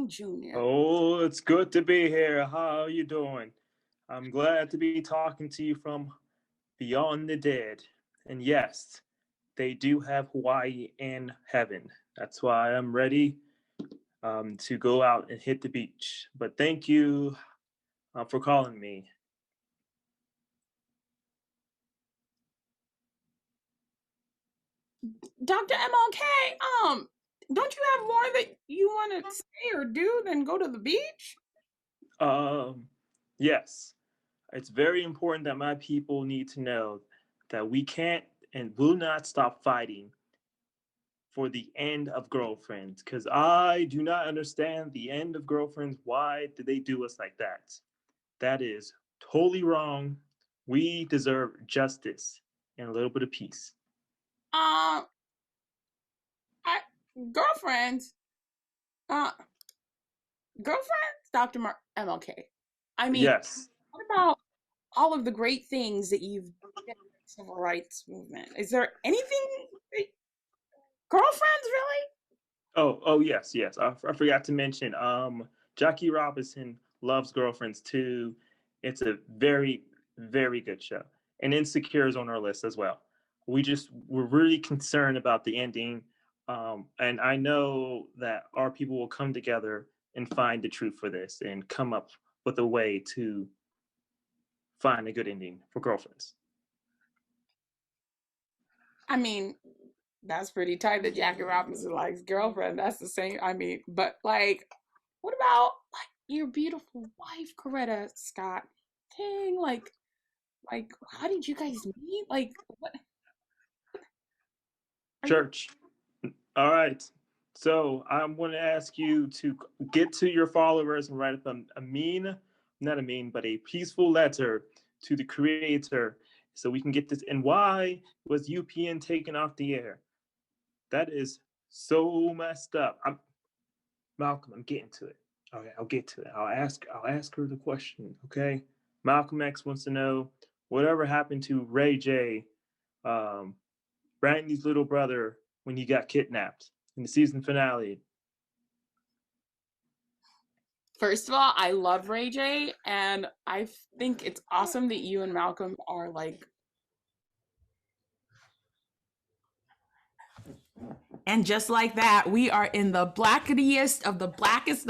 Jr. Oh, it's good to be here. How are you doing? I'm glad to be talking to you from beyond the dead. And yes, they do have Hawaii in heaven. That's why I'm ready to go out and hit the beach. But thank you for calling me. Dr. MLK, don't you have more that you want to say or do than go to the beach? Yes, it's very important that my people need to know that we can't and will not stop fighting for the end of girlfriends, because I do not understand the end of girlfriends. Why did they do us like that? That is totally wrong. We deserve justice and a little bit of peace. Girlfriends, Dr. MLK. I mean, yes. What about all of the great things that you've done in the civil rights movement? Is there anything, girlfriends, really? Oh, yes. I forgot to mention. Jackie Robinson loves Girlfriends too. It's a very, very good show, and Insecure is on our list as well. We're really concerned about the ending, and I know that our people will come together and find the truth for this and come up with a way to find a good ending for Girlfriends. I mean, that's pretty tight that Jackie Robinson likes Girlfriend. That's the same. I mean, but like, what about like your beautiful wife, Coretta Scott? Dang, like, how did you guys meet? Like, what? Church. All right. So I'm going to ask you to get to your followers and write up not a mean, but a peaceful letter to the creator so we can get this. And why was UPN taken off the air? That is so messed up. Malcolm, I'm getting to it. Okay, I'll get to it. I'll ask her the question. Okay. Malcolm X wants to know whatever happened to Ray J, Brandy's little brother, when he got kidnapped in the season finale. First of all, I love Ray J, and I think it's awesome that you and Malcolm are like. And just like that, we are in the blackest of the blackest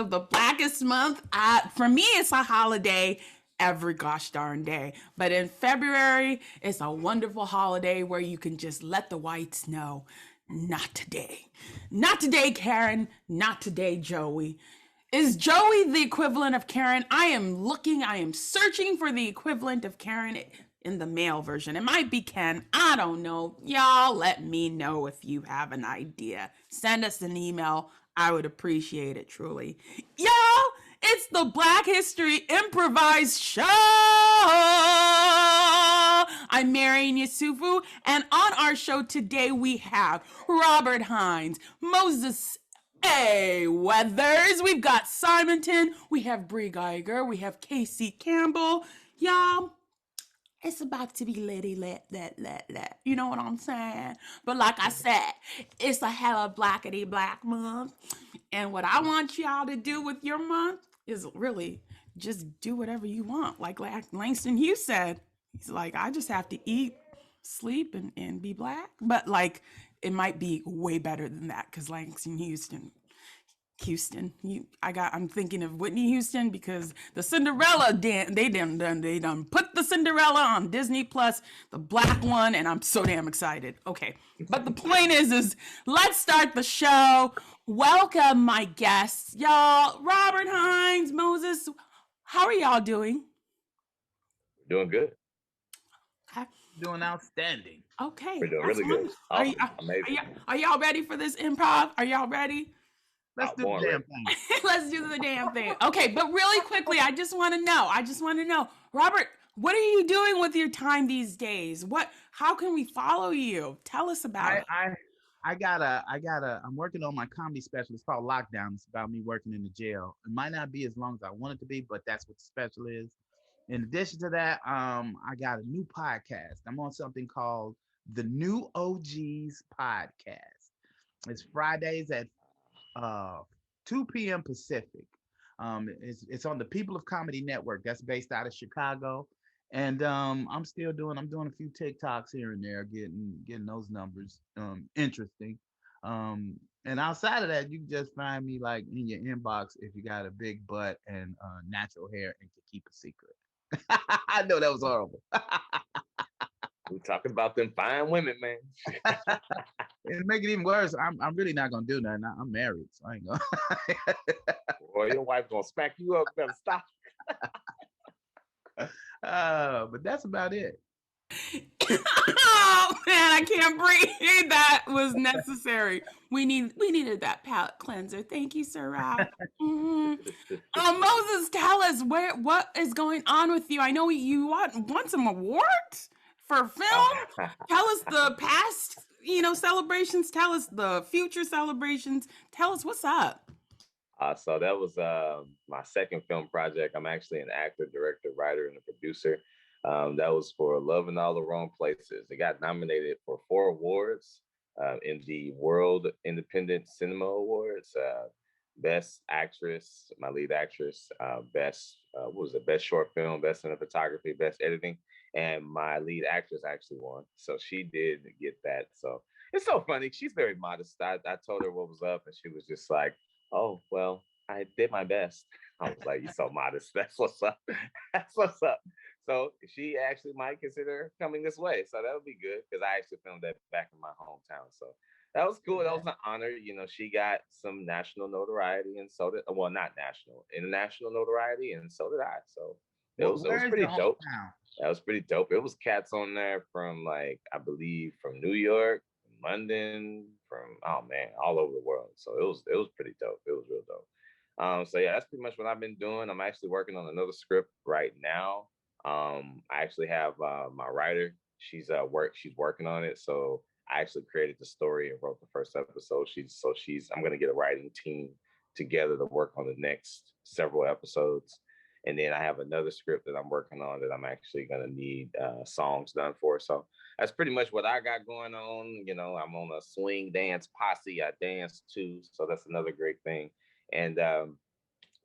month. For me, it's a holiday every gosh darn day. But in February, it's a wonderful holiday where you can just let the whites know, not today. Not today, Karen. Not today, Joey. Is Joey the equivalent of Karen? I am searching for the equivalent of Karen in the male version. It might be Ken. I don't know. Y'all let me know if you have an idea. Send us an email. I would appreciate it truly. Y'all, it's the Black History Improvised Show. I'm Marian Yesufu, and on our show today we have Robert Hines, Moses Hey, Weathers. We've got Simonton. We have Bri Giger. We have Casey Campbell. Y'all, it's about to be litty let. You know what I'm saying? But like I said, it's a hella blackety black month. And what I want y'all to do with your month is really just do whatever you want. Like Langston Hughes said, he's like, I just have to eat, sleep, and be black. But like, it might be way better than that because Langston Houston. I'm thinking of Whitney Houston because the Cinderella they done put the Cinderella on Disney Plus, the black one, and I'm so damn excited. Okay, but the point is let's start the show. Welcome my guests, y'all. Robert, Hines, Moses. How are y'all doing? Doing good. Okay. Doing outstanding. Okay. We're doing really good. Awesome. Amazing. Are y'all ready for this improv? Are y'all ready? Let's do the damn thing. Let's do the damn thing. Okay, but really quickly, I just want to know, Robert, what are you doing with your time these days? How can we follow you? Tell us about it. I'm working on my comedy special. It's called Lockdown. It's about me working in the jail. It might not be as long as I want it to be, but that's what the special is. In addition to that, I got a new podcast. I'm on something called the New OGs Podcast. It's Fridays at 2 p.m. Pacific. It's on the People of Comedy Network. That's based out of Chicago. And I'm doing a few TikToks here and there, getting those numbers interesting. And outside of that, you can just find me like in your inbox if you got a big butt and natural hair and can keep a secret. I know that was horrible. We're talking about them fine women, man. And to make it even worse, I'm really not gonna do nothing. I'm married, so I ain't gonna. Boy, your wife gonna smack you up. Better stop. But that's about it. Oh man, I can't breathe. That was necessary. We needed that palate cleanser. Thank you, Sir Rob. Moses, tell us what is going on with you. I know you won some awards for film. Tell us the past, celebrations. Tell us the future celebrations. Tell us what's up. So that was my second film project. I'm actually an actor, director, writer, and a producer. That was for Love in All the Wrong Places. It got nominated for 4 awards in the World Independent Cinema Awards. Best Actress, my lead actress, best short film, best cinematography, best editing, and my lead actress actually won. So she did get that. So it's so funny. She's very modest. I told her what was up, and she was just like, "Oh, well, I did my best." I was like, "You're so modest. That's what's up. That's what's up." So she actually might consider coming this way. So that would be good because I actually filmed that back in my hometown. So that was cool. That was an honor. She got some national notoriety, and so did, well, not national, international notoriety, and so did I. So it was pretty dope. That was pretty dope. It was cats on there from I believe from New York, from London, from all over the world. So it was pretty dope. It was real dope. So yeah, that's pretty much what I've been doing. I'm actually working on another script right now. I actually have my writer. She's working on it. So I actually created the story and wrote the first episode. I'm gonna get a writing team together to work on the next several episodes. And then I have another script that I'm working on that I'm actually gonna need songs done for. So that's pretty much what I got going on. I'm on a swing dance posse. I dance too, so that's another great thing. And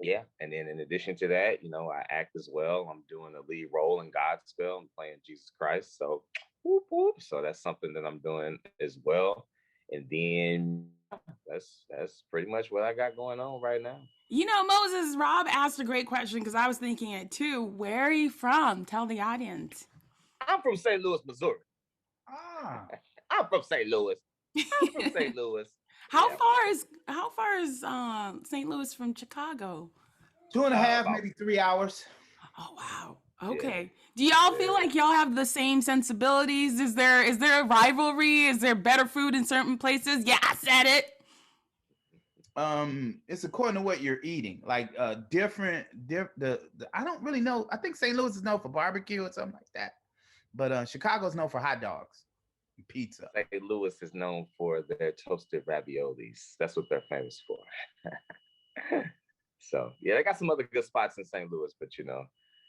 yeah, and then in addition to that, I act as well. I'm doing a lead role in Godspell. I'm playing Jesus Christ. So, whoop, whoop. So that's something that I'm doing as well. And then that's pretty much what I got going on right now. Moses, Rob asked a great question because I was thinking it too. Where are you from? Tell the audience. I'm from St. Louis, Missouri. I'm from St. Louis. How far is St. Louis from Chicago? 2.5, maybe 3 hours. Oh wow. Okay. Yeah. Do y'all feel like y'all have the same sensibilities? Is there a rivalry? Is there better food in certain places? Yeah, I said it. It's according to what you're eating. Like I don't really know. I think St. Louis is known for barbecue or something like that. But Chicago's known for hot dogs. pizza. St. Louis is known for their toasted raviolis. That's what they're famous for. So yeah, they got some other good spots in St. Louis, but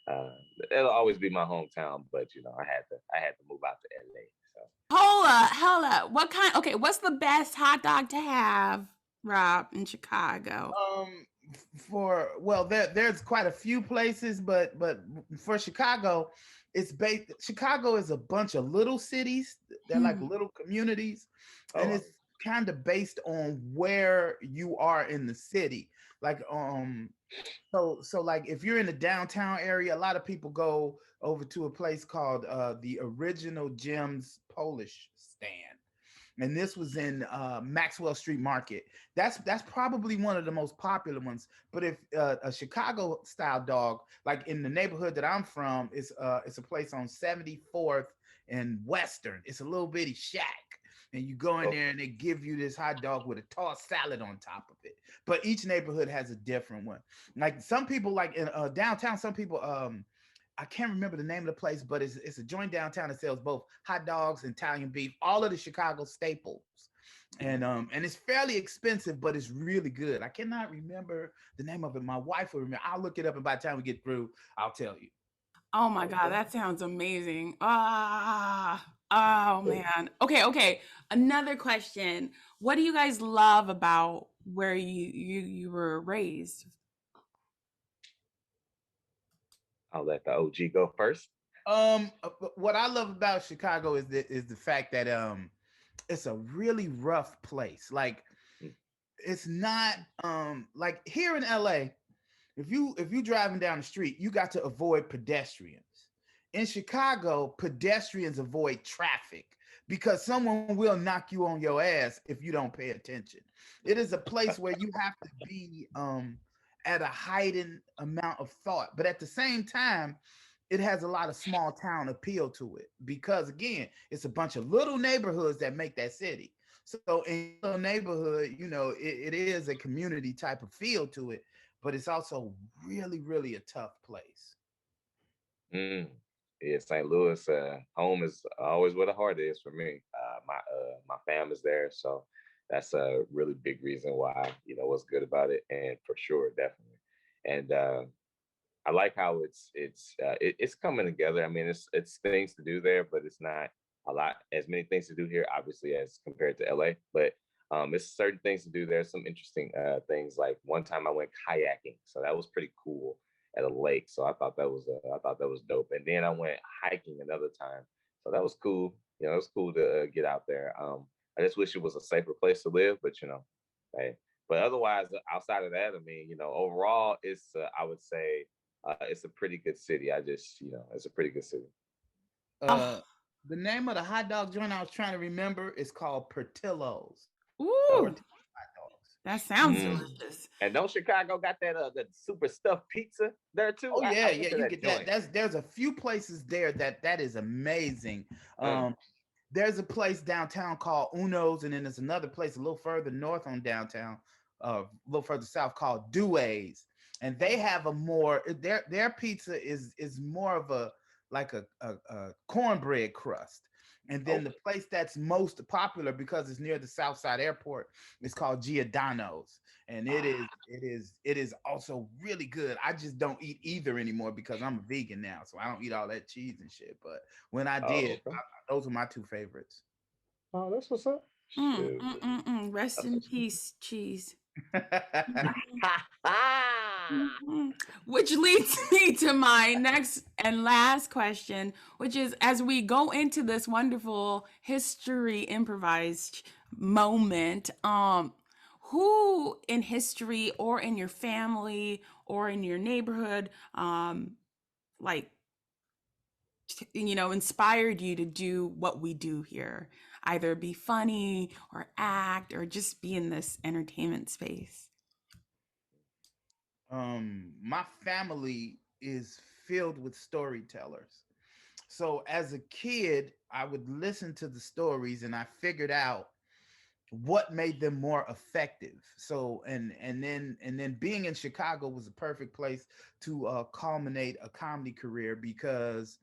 uh, it'll always be my hometown. But I had to move out to LA. So Hold up. What kind? Okay, what's the best hot dog to have, Rob, in Chicago? There's quite a few places, but for Chicago, Chicago is a bunch of little cities. They're like Mm. little communities, and oh, it's kind of based on where you are in the city. Like so like if you're in the downtown area, a lot of people go over to a place called the Original Gems Polish Stand, and this was in Maxwell Street Market. That's probably one of the most popular ones. But if a Chicago style dog, like in the neighborhood that I'm from, it's a place on 74th and Western. It's a little bitty shack, and you go in oh, there and they give you this hot dog with a tossed salad on top of it. But each neighborhood has a different one. Like some people, like in downtown, some people I can't remember the name of the place, but it's a joint downtown that sells both hot dogs and Italian beef, all of the Chicago staples. And it's fairly expensive, but it's really good. I cannot remember the name of it. My wife will remember. I'll look it up, and by the time we get through, I'll tell you. Oh my God, okay. that sounds amazing. Oh man. Okay. Another question. What do you guys love about where you were raised? I'll let the OG go first. What I love about Chicago is the fact that it's a really rough place. Like Mm, it's not like here in LA. If you driving down the street, you got to avoid pedestrians. In Chicago, pedestrians avoid traffic because someone will knock you on your ass if you don't pay attention. It is a place where you have to be at a heightened amount of thought, but at the same time, it has a lot of small town appeal to it because again, it's a bunch of little neighborhoods that make that city. So in a neighborhood, it is a community type of feel to it, but it's also really, really a tough place. mm. Yeah, St. Louis, home is always where the heart is for me. My fam is there, so that's a really big reason why what's good about it, and for sure, definitely. And I like how it's coming together. I mean, it's things to do there, but it's not a lot as many things to do here, obviously, as compared to LA. But it's certain things to do there. Some interesting things. Like one time I went kayaking, so that was pretty cool at a lake. So I thought that was dope. And then I went hiking another time, so that was cool. It was cool to get out there. I just wish it was a safer place to live, but hey. But otherwise, outside of that, I mean, overall, I would say it's a pretty good city. It's a pretty good city. Uh, Oh, the name of the hot dog joint I was trying to remember is called Portillo's. Oh, ooh, Portillo hot dogs. that sounds Mhm. mm. delicious. And don't Chicago got that super stuffed pizza there too? Oh I yeah, went yeah, to you that get that. joint. There's a few places there that is amazing. Mm. There's a place downtown called Uno's, and then there's another place a little further north on downtown, a little further south called Duays, and they have a more their pizza is more of a like a cornbread crust. And then Oh, the place that's most popular because it's near the South Side Airport is called Giordano's, and it ah, is it is also really good. I just don't eat either anymore because I'm a vegan now, so I don't eat all that cheese and shit. But when I did, oh, okay. those are my two favorites. Oh, that's what's up. Shoot, Rest that's in what's up. peace, cheese. Mhm. Which leads me to my next and last question, which is as we go into this wonderful history improvised moment, who in history or in your family or in your neighborhood, like, inspired you to do what we do here, either be funny or act or just be in this entertainment space? My family is filled with storytellers. So as a kid, I would listen to the stories and I figured out what made them more effective. So and then being in Chicago was a perfect place to culminate a comedy career because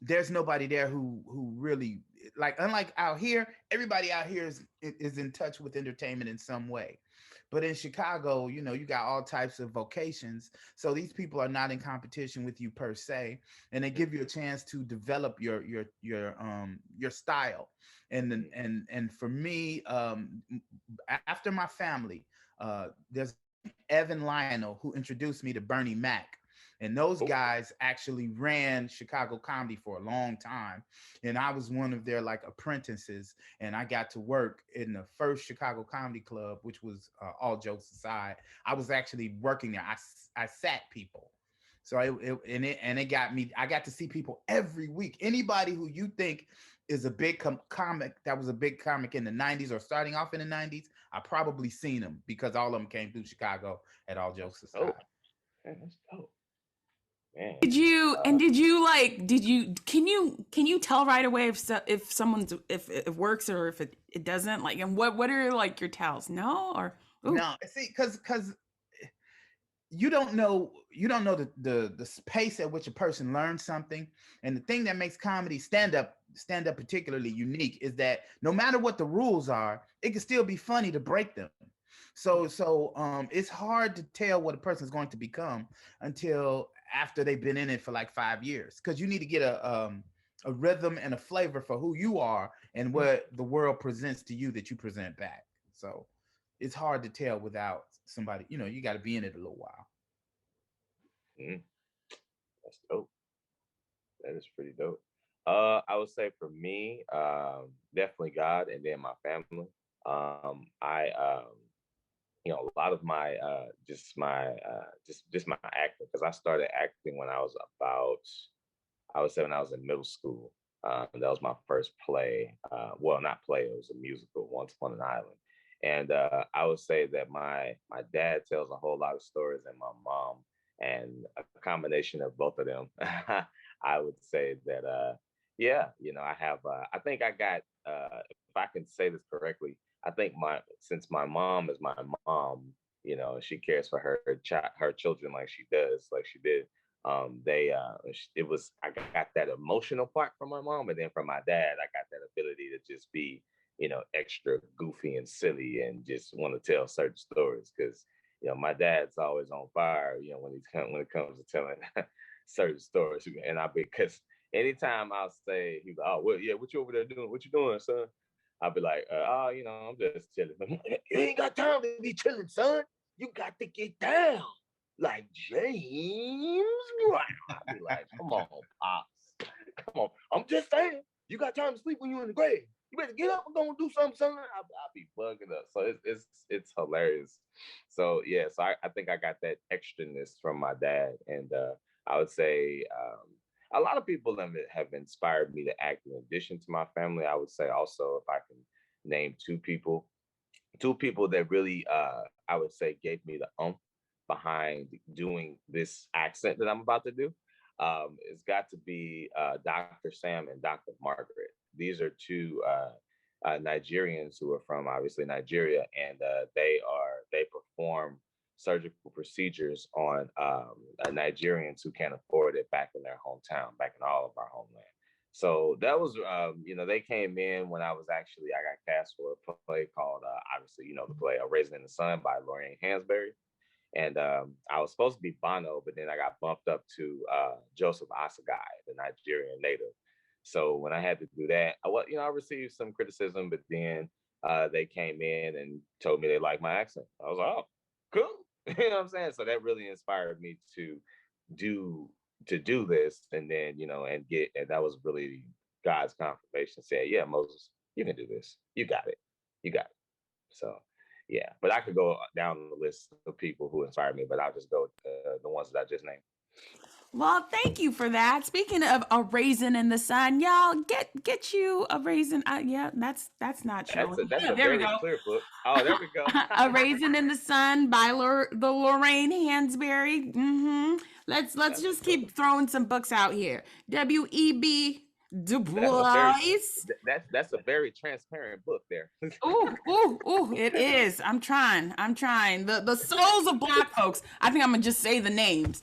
there's nobody there who really, like, unlike out here, everybody out here is in touch with entertainment in some way. But in Chicago, you know, you got all types of vocations. So these people are not in competition with you per se, and they give you a chance to develop your style. And for me, after my family, there's Evan Lionel who introduced me to Bernie Mac. And those guys actually ran Chicago comedy for a long time. And I was one of their like apprentices. And I got to work in the first Chicago Comedy Club, which was, all jokes aside, I was actually working there. I sat people. So it got me, I got to see people every week. Anybody who you think is a big comic, that was a big comic in the 90s or starting off in the 90s, I probably seen them because all of them came through Chicago at All Jokes Aside. Man, that's dope. Man. Did you can you tell right away if someone's if it works or if it doesn't, like, and what are like your tells? No, or ooh. No, see, because you don't know the pace at which a person learns something. And the thing that makes comedy stand up particularly unique is that no matter what the rules are, it can still be funny to break them. So it's hard to tell what a person is going to become until after they've been in it for like 5 years, because you need to get a rhythm and a flavor for who you are and what the world presents to you that you present back. So it's hard to tell without somebody, you know, you got to be in it a little while. That's dope. That is pretty dope. I would say for me, definitely God, and then my family. You know, a lot of my just my acting, because I started acting when I was about, I would say when I was in middle school. That was my first play. Well, not play, it was a musical, Once Upon an Island. And I would say that my dad tells a whole lot of stories, and my mom, and a combination of both of them. I would say that, yeah, you know, I have, I think I got, if I can say this correctly, I think since my mom is my mom, you know, she cares for her children like she did. It was, I got that emotional part from my mom, and then from my dad, I got that ability to just be, you know, extra goofy and silly and just want to tell certain stories, because, you know, my dad's always on fire, you know, when it comes to telling certain stories. And because anytime I'll say, he's like, oh, well, yeah, what you over there doing? What you doing, son? I'll be like, oh, you know, I'm just chilling. You ain't got time to be chilling, son. You got to get down like James Brown. I'll be like, come on, Pops. Come on. I'm just saying, you got time to sleep when you're in the grave. You better get up and go and do something, son. I'll be bugging up. So it's hilarious. So yeah, so I think I got that extraness from my dad. And I would say a lot of people have inspired me to act in addition to my family. I would say also, if I can name two people that really, I would say, gave me the behind doing this accent that I'm about to do. It's got to be Dr. Sam and Dr. Margaret. These are two Nigerians who are from, obviously, Nigeria, and they perform surgical procedures on Nigerians who can't afford it back in their hometown, back in all of our homeland. So that was, you know, they came in when I got cast for a play called, obviously, you know, the play Raisin in the Sun by Marian Yesufu. And I was supposed to be Bono, but then I got bumped up to Joseph Asagai, the Nigerian native. So when I had to do that, I received some criticism, but then they came in and told me they liked my accent. I was like, oh, cool. You know what I'm saying? So that really inspired me to do this, and then, you know, and that was really God's confirmation, saying, yeah, Moses, you can do this. You got it. So yeah, but I could go down the list of people who inspired me, but I'll just go with the ones that I just named. Well, thank you for that. Speaking of a raisin in the sun, y'all get you a raisin. Yeah, that's not true. That's a very clear book. Oh, there we go. A Raisin in the Sun by the Lorraine Hansberry. Let's just keep throwing some books out here. W.E.B. Du Bois. That's a very transparent book there. Ooh, it is. I'm trying. The Souls of Black Folks. I think I'm gonna just say the names.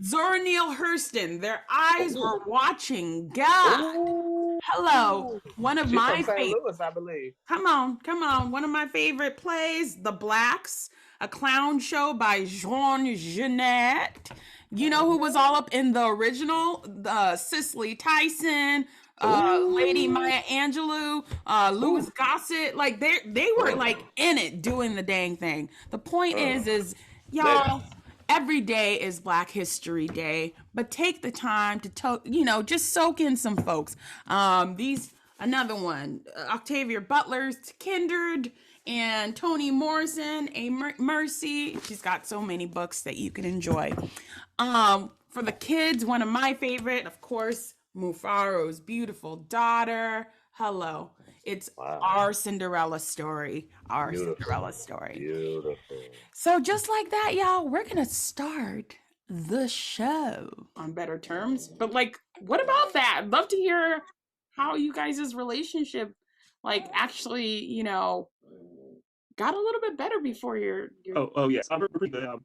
Zora Neale Hurston, their eyes were Ooh. watching. God. Ooh. Hello. One of She's my from St. favorite. Louis, I believe. Come on, come on. One of my favorite plays, The Blacks, a clown show by Jean Genet. You know who was all up in the original? Cicely Tyson, Lady Ooh. Maya Angelou, Louis Ooh. Gossett. Like they were like in it doing the dang thing. The point is Baby. y'all, every day is Black History Day, but take the time to just soak in some folks. These Another one, Octavia Butler's Kindred and Toni Morrison, A Mercy. She's got so many books that you can enjoy. For the kids, one of my favorite, of course, Mufaro's Beautiful Daughter. Hello. It's our Cinderella story. Our Beautiful. Cinderella story. Beautiful. So just like that, y'all, we're gonna start the show on better terms. But like, what about that? I'd love to hear how you guys' relationship like actually, got a little bit better before your Oh yes, we're pretty good.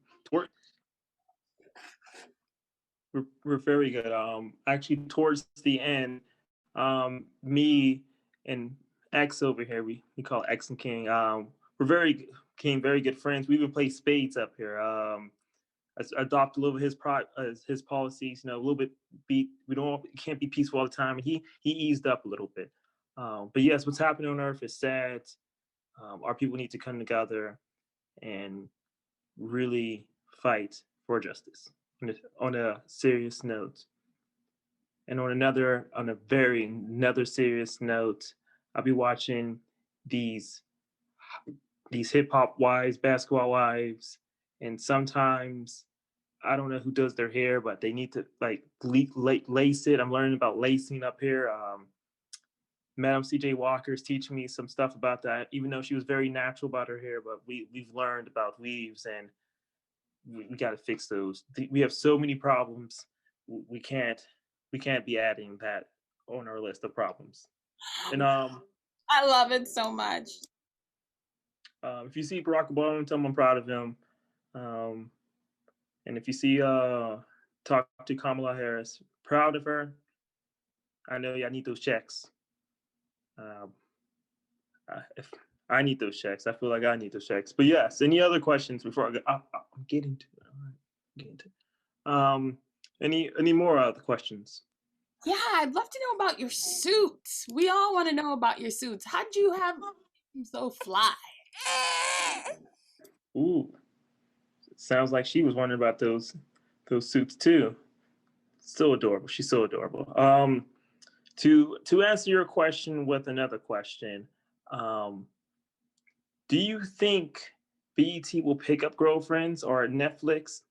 We're very good. Actually, towards the end, me and X over here, we call X and King. Became very good friends. We even play spades up here. Adopt a little bit his policies. A little bit can't be peaceful all the time. And he eased up a little bit. But yes, what's happening on Earth is sad. Our people need to come together and really fight for justice on a serious note. And on a very another serious note, I'll be watching these hip hop wives, basketball wives, and sometimes I don't know who does their hair, but they need to like lace it. I'm learning about lacing up here. Madam CJ Walker's teaching me some stuff about that, even though she was very natural about her hair, but we've learned about weaves and we got to fix those. We have so many problems. We can't be adding that on our list of problems. And I love it so much. If you see Barack Obama, tell him I'm proud of him. And if you see talk to Kamala Harris, proud of her. I know I need those checks. If I need those checks, I feel like I need those checks. But yes, any other questions before I go? I'm getting to it. All right, getting to it. Any more other questions? Yeah, I'd love to know about your suits. We all want to know about your suits. How'd you have them so fly? Ooh, sounds like she was wondering about those suits too. So adorable. She's so adorable. To answer your question with another question, do you think BET will pick up Girlfriends or Netflix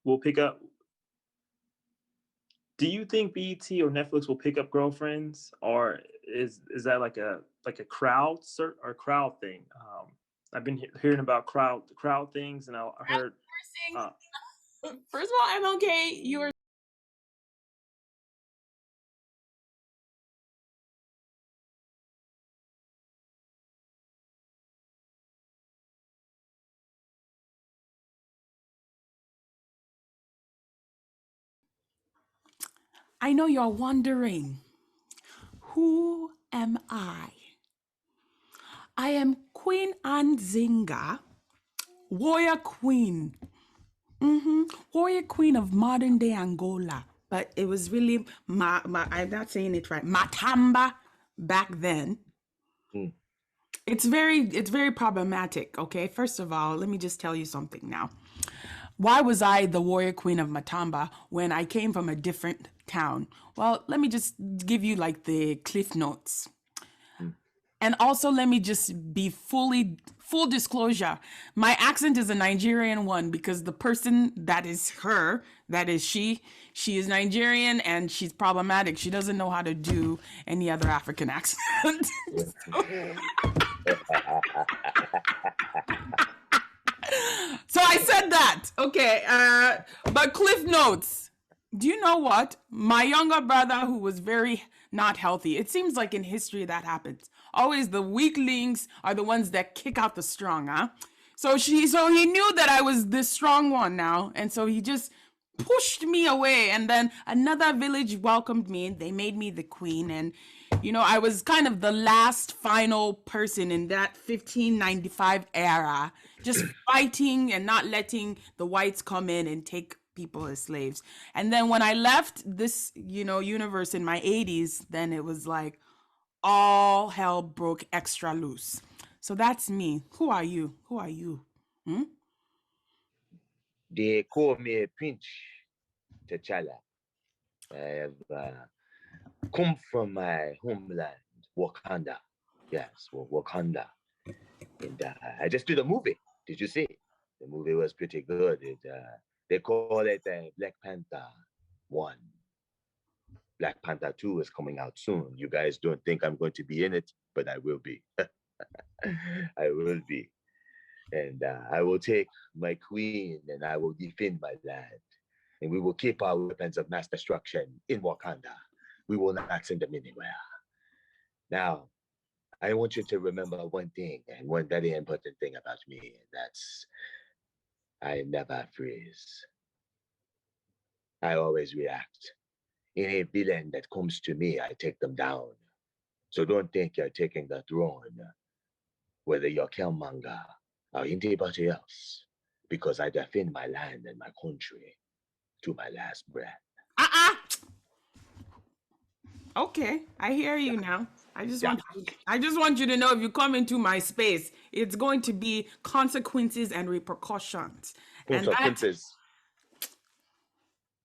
will pick up? Do you think BET or Netflix will pick up Girlfriends, or is that like a crowd thing? I've been hearing about crowd things, and I heard. First of all, I'm okay. You are. I know you're wondering, who am I? I am Queen Nzinga, warrior queen. Warrior queen of modern day Angola. But it was really, I'm not saying it right, Matamba back then. It's very problematic, okay? First of all, let me just tell you something now. Why was I the warrior queen of Matamba when I came from a different town? Well, let me just give you like the cliff notes. And also let me just be full disclosure. My accent is a Nigerian one because the person that is she is Nigerian and she's problematic. She doesn't know how to do any other African accent. So I said that. Okay. But cliff notes. Do you know what? My younger brother, who was very not healthy, it seems like in history that happens. Always the weaklings are the ones that kick out the strong, huh? So he knew that I was this strong one now. And so he just pushed me away. And then another village welcomed me. They made me the queen. And, I was kind of the last final person in that 1595 era, just fighting and not letting the whites come in and take people as slaves. And then when I left this, universe in my 80s, then it was like all hell broke extra loose. So that's me. Who are you? Who are you? They call me Prince T'Challa. I have come from my homeland, Wakanda. Yes, Wakanda. And I just did a movie. Did you see? The movie was pretty good. They call it Black Panther 1. Black Panther 2 is coming out soon. You guys don't think I'm going to be in it, but I will be. I will be. And I will take my queen and I will defend my land. And we will keep our weapons of mass destruction in Wakanda. We will not send them anywhere. Now, I want you to remember one thing, and one very important thing about me, and that's I never freeze. I always react. Any villain that comes to me, I take them down. So don't think you're taking the throne, whether you're Killmonger or anybody else, because I defend my land and my country to my last breath. Okay, I hear you now. I just want you to know, if you come into my space, it's going to be consequences and repercussions. Consequences.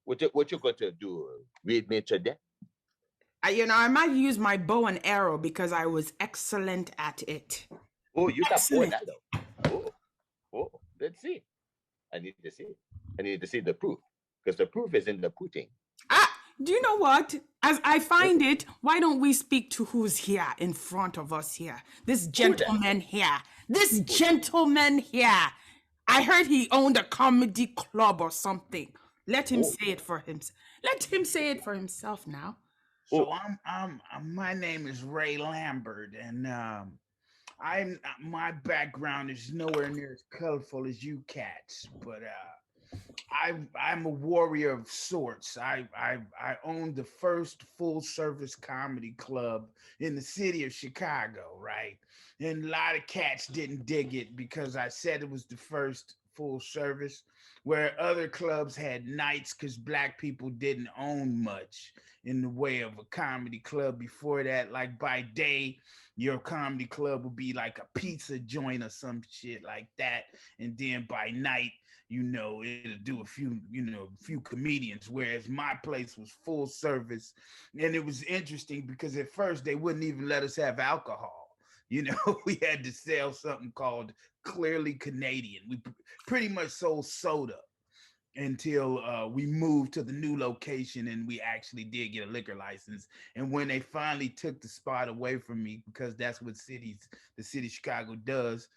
What you going to do? Read me to death? I might use my bow and arrow because I was excellent at it. Oh, you got bow and arrow. Oh, let's see. I need to see. I need to see the proof, because the proof is in the pudding. Do you know what? As I find it, why don't we speak to who's here in front of us here? This gentleman here. This gentleman here. I heard he owned a comedy club or something. Let him say it for himself. Let him say it for himself now. So my name is Ray Lambert, and my background is nowhere near as colorful as you cats, but I'm a warrior of sorts. I owned the first full service comedy club in the city of Chicago, right? And a lot of cats didn't dig it because I said it was the first full service, where other clubs had nights because Black people didn't own much in the way of a comedy club before that. Like by day, your comedy club would be like a pizza joint or some shit like that. And then by night, it'll do a few comedians, whereas my place was full service. And it was interesting because at first they wouldn't even let us have alcohol. We had to sell something called Clearly Canadian. We pretty much sold soda until we moved to the new location and we actually did get a liquor license. And when they finally took the spot away from me, because that's what the city of Chicago does,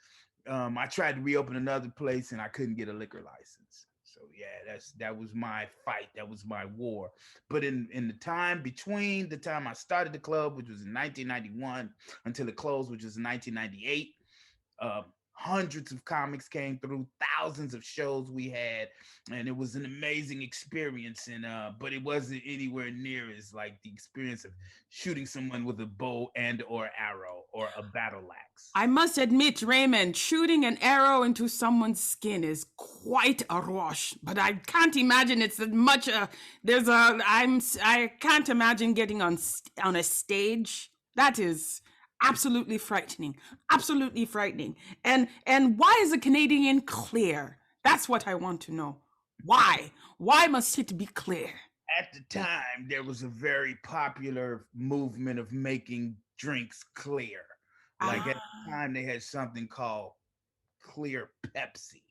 I tried to reopen another place and I couldn't get a liquor license. So yeah, that was my fight. That was my war. But in the time between the time I started the club, which was in 1991, until it closed, which was in 1998, hundreds of comics came through, thousands of shows we had, and it was an amazing experience. And but it wasn't anywhere near as like the experience of shooting someone with a bow and or arrow or a battle axe. I must admit, Raymond, shooting an arrow into someone's skin is quite a rush, but I can't imagine it's as much I can't imagine getting on a stage. That is absolutely frightening. And why is a Canadian clear? That's what I want to know. Why must it be clear? At the time, there was a very popular movement of making drinks clear. Like at the time, they had something called Clear Pepsi.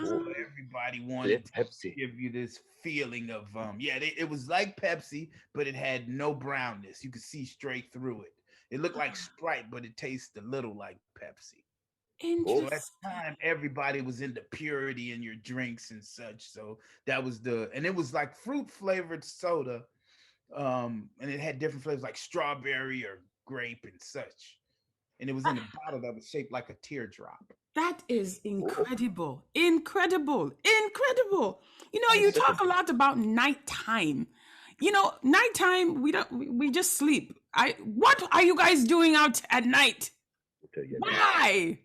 So everybody wanted to give you this feeling of it was like Pepsi, but it had no brownness. You could see straight through it. It looked like Sprite, but it tasted a little like Pepsi. Interesting. At the time, everybody was into purity in your drinks and such. So that was and it was like fruit flavored soda. And it had different flavors like strawberry or grape and such. And it was in a bottle that was shaped like a teardrop. That is incredible. incredible. You know, you talk a lot about nighttime. You know, nighttime, we just sleep. What are you guys doing out at night? Why?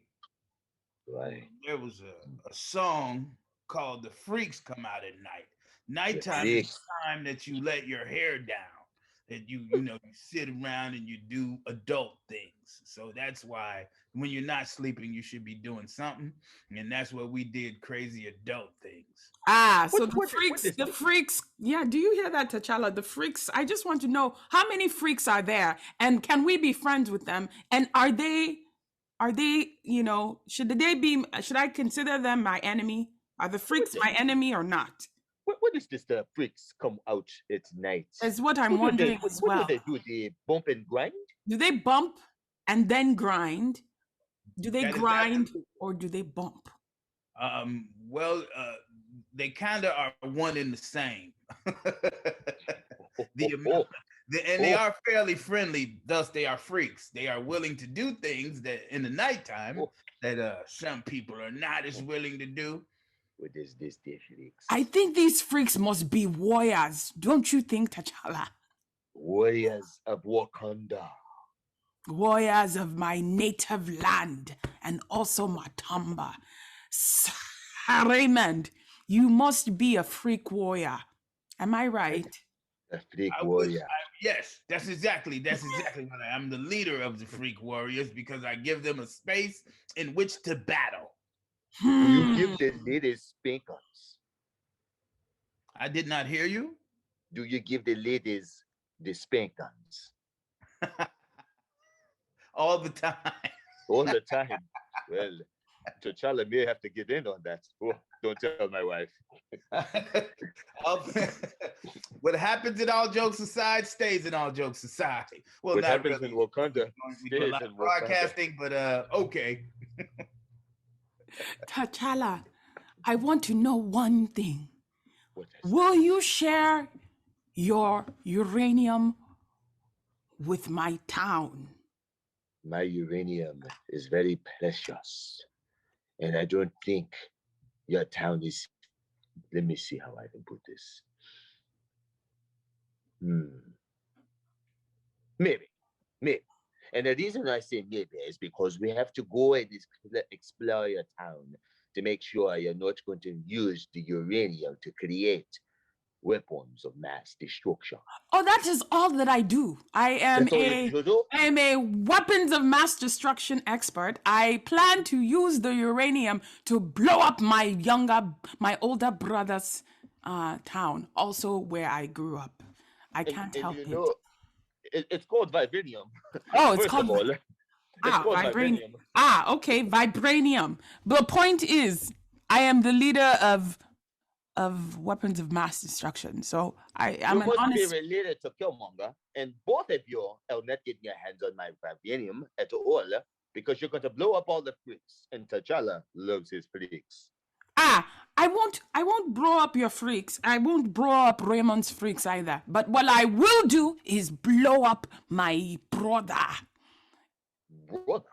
Right. There was a song called "The Freaks Come Out at Night." Nighttime is the time that you let your hair down, that you sit around and you do adult things. So that's why when you're not sleeping, you should be doing something, and that's what we did, crazy adult things. So the freaks. Yeah, do you hear that, T'Challa? The freaks. I just want to know how many freaks are there, and can we be friends with them? And are they, should I consider them my enemy? Are the freaks my enemy or not? What is this? The freaks come out at night. That's what I'm wondering as well. What do they do? They bump and grind? Do they bump and then grind? Do they grind or do they bump? Well, they kind of are one and the same. They are fairly friendly, thus they are freaks. They are willing to do things that in the nighttime that some people are not as willing to do. What is this, dear freaks? I think these freaks must be warriors. Don't you think, T'Challa? Warriors of Wakanda. Warriors of my native land and also Matamba. Raymond, you must be a freak warrior. Am I right? A freak warrior. Yes, that's exactly what I am. The leader of the freak warriors because I give them a space in which to battle. You give the ladies spankers. I did not hear you. Do you give the ladies the spankers? All the time. All the time. Well, T'Challa may have to get in on that. Oh, don't tell my wife. What happens in all jokes aside stays in all jokes aside. Well, what not happens really. in Wakanda stays in Wakanda. Broadcasting, but okay. T'Challa, I want to know one thing. Will you share your uranium with my town? My uranium is very precious. And I don't think your town is, let me see how I can put this. Maybe. And the reason I say maybe is because we have to go and explore your town to make sure you're not going to use the uranium to create weapons of mass destruction. Oh, that is all that I do. I am a weapons of mass destruction expert. I plan to use the uranium to blow up my older brother's town, also where I grew up. I can't help it. It's called vibranium. Oh, it's called vibranium. Okay, vibranium. The point is, I am the leader of weapons of mass destruction. So I'm an honest. You must be related to Killmonger, and both of you are not getting your hands on my vibranium at all because you're going to blow up all the freaks, and T'Challa loves his freaks. I won't blow up your freaks. I won't blow up Raymond's freaks either. But what I will do is blow up my brother. Brother?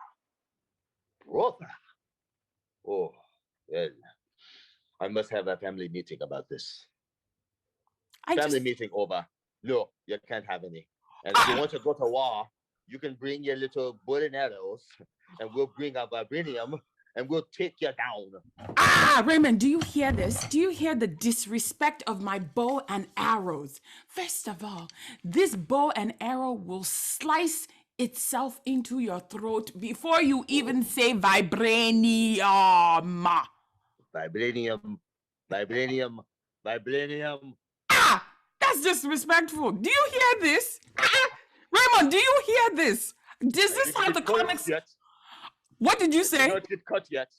Oh, well, I must have a family meeting about this. Meeting over. No, you can't have any. And if you want to go to war, you can bring your little bow and arrows, and we'll bring our vibranium, and we'll take you down. Raymond, do you hear this? Do you hear the disrespect of my bow and arrows? First of all, this bow and arrow will slice itself into your throat before you even say vibranium. Vibranium. That's disrespectful. Do you hear this? Raymond, do you hear this? Does this how the comics... Yet. What did you say? I did not get caught yet.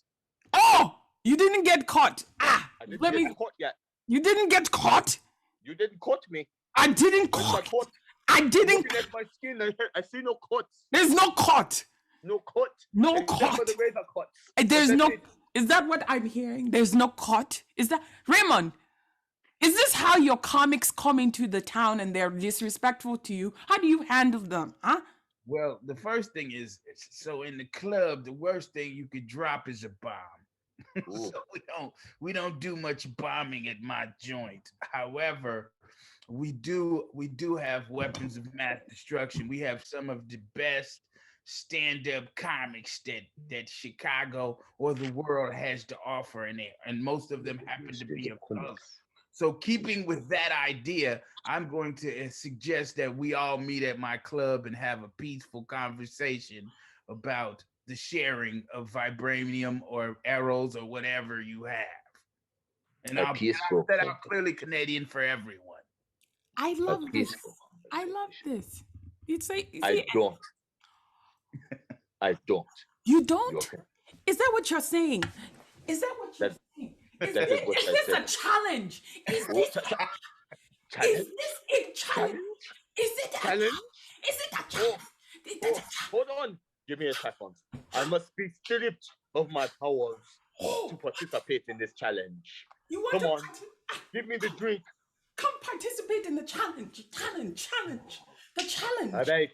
Oh, you didn't get caught. I didn't get caught yet. You didn't get caught? You didn't caught me. I didn't caught. I didn't. Looking at my skin, I see no cuts. There's no cut. No cut. No cut. The razor cuts. There's no. Is that what I'm hearing? There's no cut. Is that Raymond? Is this how your comics come into the town and they're disrespectful to you? How do you handle them? Huh? Well, the first thing is, so in the club, the worst thing you could drop is a bomb. Ooh. So we don't do much bombing at my joint. However, we do have weapons of mass destruction. We have some of the best stand-up comics that Chicago or the world has to offer, and most of them happen to be of color. So, keeping with that idea, I'm going to suggest that we all meet at my club and have a peaceful conversation about the sharing of vibranium or arrows or whatever you have. And A I'll peaceful set out clearly Canadian for everyone. I love this. peaceful I love this. You say, I don't. I don't. you You don't? okay? Is that what you're saying? Is that what you're That- saying? that is what I this said. a challenge? Is Oh, this challenge? is this a challenge? Is it a Challenge? Is it a challenge? Oh, hold on. Give me a second. I must be stripped of my powers to participate in this challenge. You want Come to on. Give me the drink. come participate in the challenge. Challenge. The challenge. All right.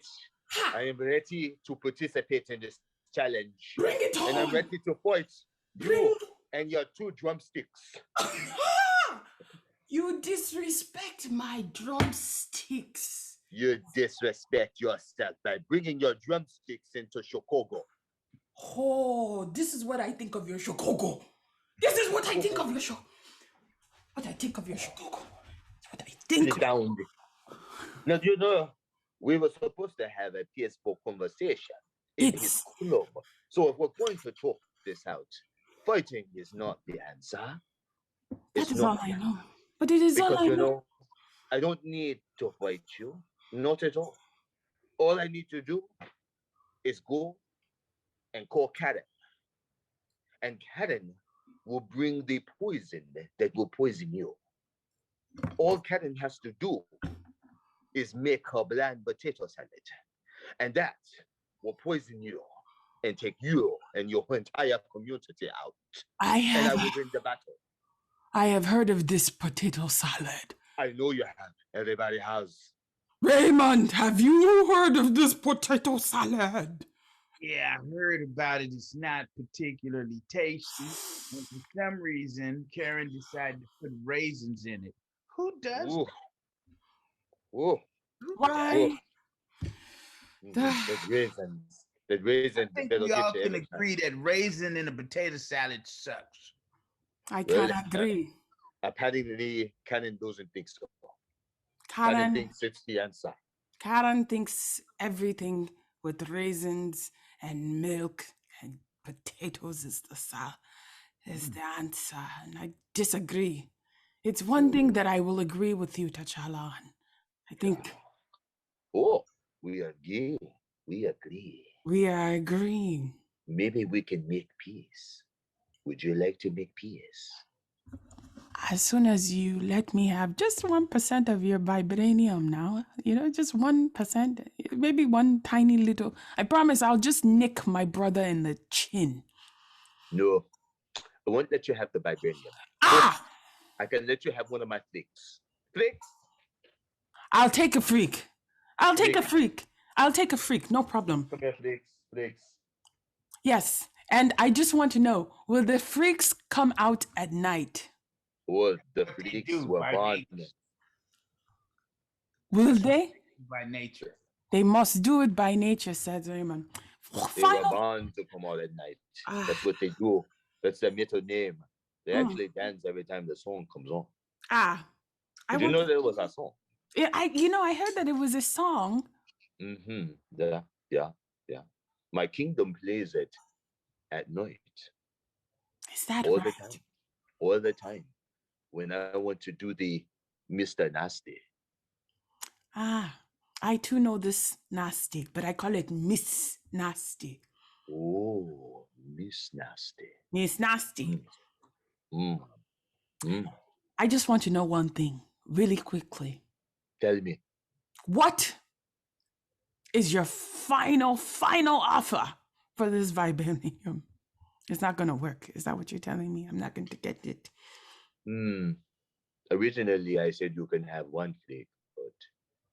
Ha! I am ready to participate in this challenge. Bring it on. And I'm ready to fight Bring you and your 2 drumsticks. You disrespect my drumsticks. You disrespect yourself by bringing your drumsticks into Chicago. Oh, this is what I think of your Chicago. This is what I think of your show. What I think of your Chicago. What I think. Sit down. Now, you know, we were supposed to have a peaceful conversation in his club. So if we're going to talk this out, fighting is not the answer. That is all I know. But it is all Because, I you know. know, I don't need to fight you. Not at all. All I need to do is go and call Karen. And Karen will bring the poison that will poison you. All Karen has to do is make her bland potato salad. And that will poison you and take you and your entire community out. And I will win the battle. I have heard of this potato salad. I know you have. Everybody has. Raymond, have you heard of this potato salad? Yeah, I heard about it. It's not particularly tasty. And for some reason, Karen decided to put raisins in it. Who does? Ooh. Ooh. Why? There's raisins. There's raisins. I think that'll we get all you can every time. agree that raisin in a potato salad sucks. I Well, can't agree. Apparently, Karen doesn't think so. Karen Karen, thinks it's the answer. Karen thinks everything with raisins and milk and potatoes is the answer. And I disagree. It's one thing that I will agree with you, T'Challa, on. I think Oh, we agree. We agree. we are agreeing. Maybe we can make peace. Would you like to make peace? As soon as you let me have just 1% of your vibranium now, just 1%, maybe one tiny little, I promise I'll just nick my brother in the chin. No. I won't let you have the vibranium. Ah! I can let you have one of my flicks. Flicks? I'll take a freak. I'll take a Flicks. freak. I'll take a freak, no problem. Come here, flicks. Flicks. Yes, and I just want to know, will the freaks come out at night? Oh, the What they flicks do were by born. nature. Will they? By nature. They must do it by nature, says Raymond. They were Final. born to come out at night. Ah. That's what they do. That's their middle name. They Hmm. actually dance every time the song comes on. Ah, Did you know that it was a song? Yeah, I heard that it was a song. Mm-hmm. Yeah. My kingdom plays it at night. Is that All right? the time. All the time. When I want to do the Mr. Nasty. Ah, I too know this nasty, but I call it Miss Nasty. Oh, Miss Nasty. Miss Nasty. Mm. Mm. I just want to know one thing really quickly. Tell me. What is your final offer for this vibranium? It's not going to work. Is that what you're telling me? I'm not going to get it. Originally, I said you can have 1 freak, but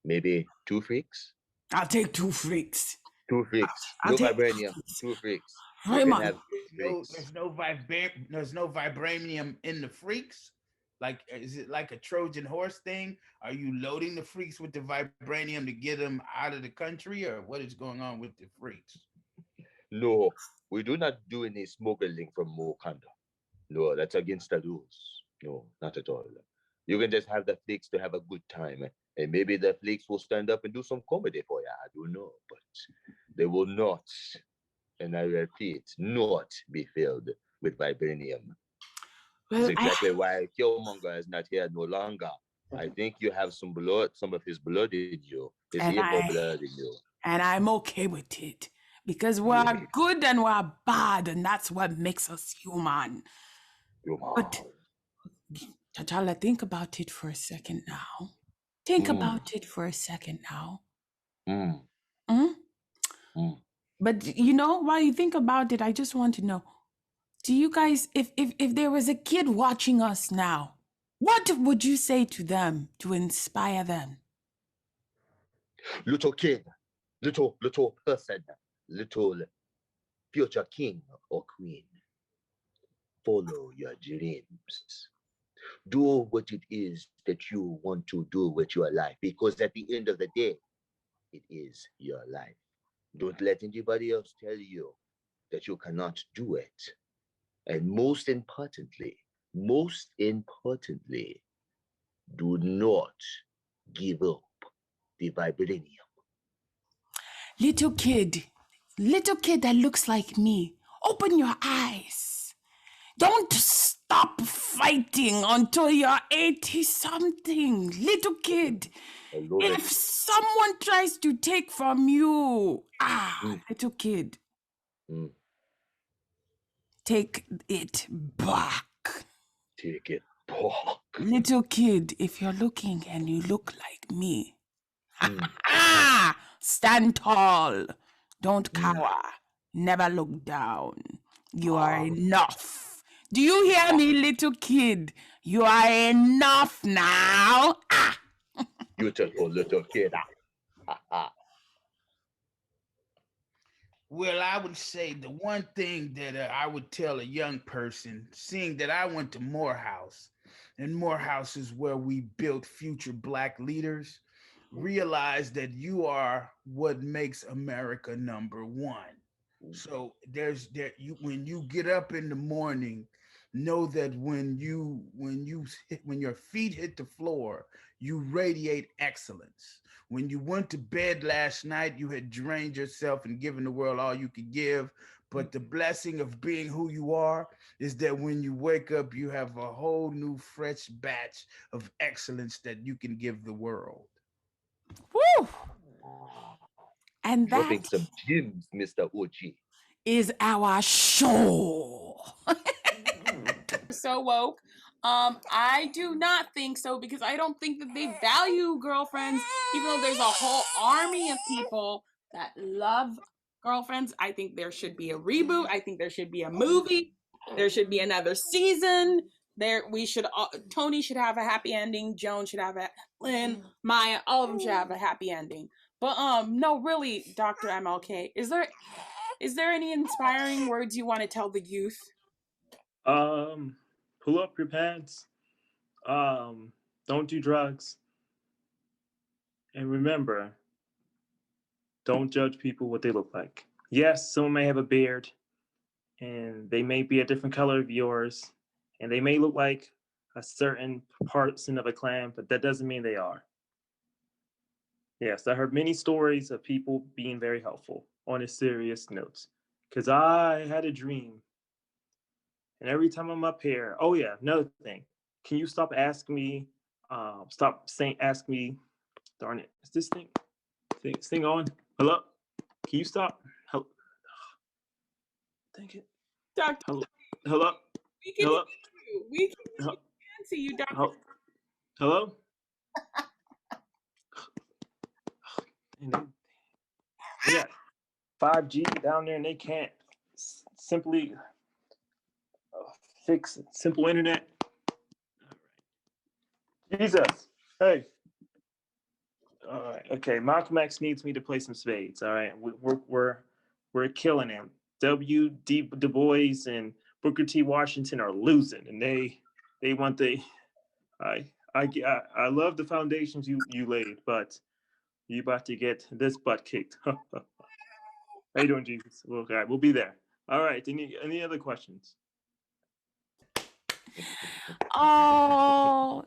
maybe 2 freaks? I'll take 2 freaks. 2 freaks. I'll No take vibranium. 2 freaks. You Hey, can man. have freaks. There's no vibranium in the freaks. Like, is it like a Trojan horse thing? Are you loading the freaks with the vibranium to get them out of the country, or what is going on with the freaks? No, we do not do any smuggling from Wakanda. No, that's against the rules. No, not at all. You can just have the flicks to have a good time. And maybe the flicks will stand up and do some comedy for you. I don't know. But they will not, and I repeat, not be filled with vibranium. That's Well, exactly why Killmonger is not here no longer. I think you have some blood, some of his blood in you, his and evil blood in you. I'm okay with it because we're good and we're bad, and that's what makes us human. But T'Challa, think about it for a second now. Think about it for a second now. Mm. Mm? Mm. But you know, while you think about it, I just want to know, do you guys, if there was a kid watching us now, what would you say to them to inspire them? Little kid, little person, little future king or queen. Follow your dreams. Do what it is that you want to do with your life, because at the end of the day, it is your life. Don't let anybody else tell you that you cannot do it. And most importantly, do not give up the vibranium. Little kid that looks like me, open your eyes. Don't stop fighting until you're 80 something. Little kid, if someone tries to take from you, little kid, take it back. Take it back. Little kid, if you're looking and you look like me, stand tall. Don't cower. Never look down. You are enough. Do you hear me, little kid? You are enough now. Beautiful little kid. Well, I would say the one thing that I would tell a young person, seeing that I went to Morehouse, and Morehouse is where we built future Black leaders, realize that you are what makes America number one. So when you get up in the morning, know that when your feet hit the floor, you radiate excellence. When you went to bed last night, you had drained yourself and given the world all you could give. But the blessing of being who you are is that when you wake up, you have a whole new fresh batch of excellence that you can give the world. Woo! And Dropping that some gems, Mr. OG. is our show. So woke. I do not think so, because I don't think that they value girlfriends, even though there's a whole army of people that love girlfriends. I think there should be a reboot. I think there should be a movie. There should be another season. Tony should have a happy ending. Joan should have Lynn, Maya, all of them should have a happy ending. But no, really, Dr. MLK, is there any inspiring words you want to tell the youth? Pull up your pants. Don't do drugs. And remember, don't judge people what they look like. Yes, someone may have a beard, and they may be a different color of yours, and they may look like a certain person of a clan, but that doesn't mean they are. Yes, I heard many stories of people being very helpful on a serious note. Because I had a dream. And every time I'm up here, oh yeah, another thing. Can you stop asking me, ask me, darn it, is this thing on? Hello? Can you stop? Hello? Thank you. Doctor, Hello? we can Hello? hear you. We can see you, Doctor. Hello? They got 5G down there, and they can't simply fix it. Simple internet. Jesus. Hey. All right. Okay. Malcolm X needs me to play some spades. All right. We're killing him. W.D. Du Bois and Booker T. Washington are losing, and they want the I love the foundations you laid, but you about to get this butt kicked. How you doing, Jesus? Okay, we'll be there. All right. Any other questions? Oh,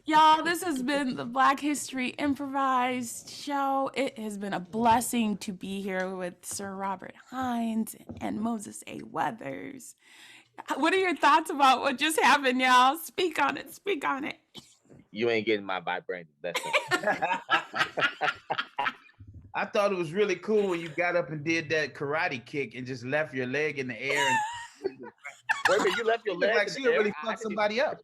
y'all, this has been the Black History Improvised show. It has been a blessing to be here with Sir Robert Hines and Moses A. Weathers. What are your thoughts about what just happened, y'all? Speak on it. Speak on it. You ain't getting my vibrating. That's it. I thought it was really cool when you got up and did that karate kick and just left your leg in the air. Wait a minute, you left your leg Like in she the air? really fucked somebody up.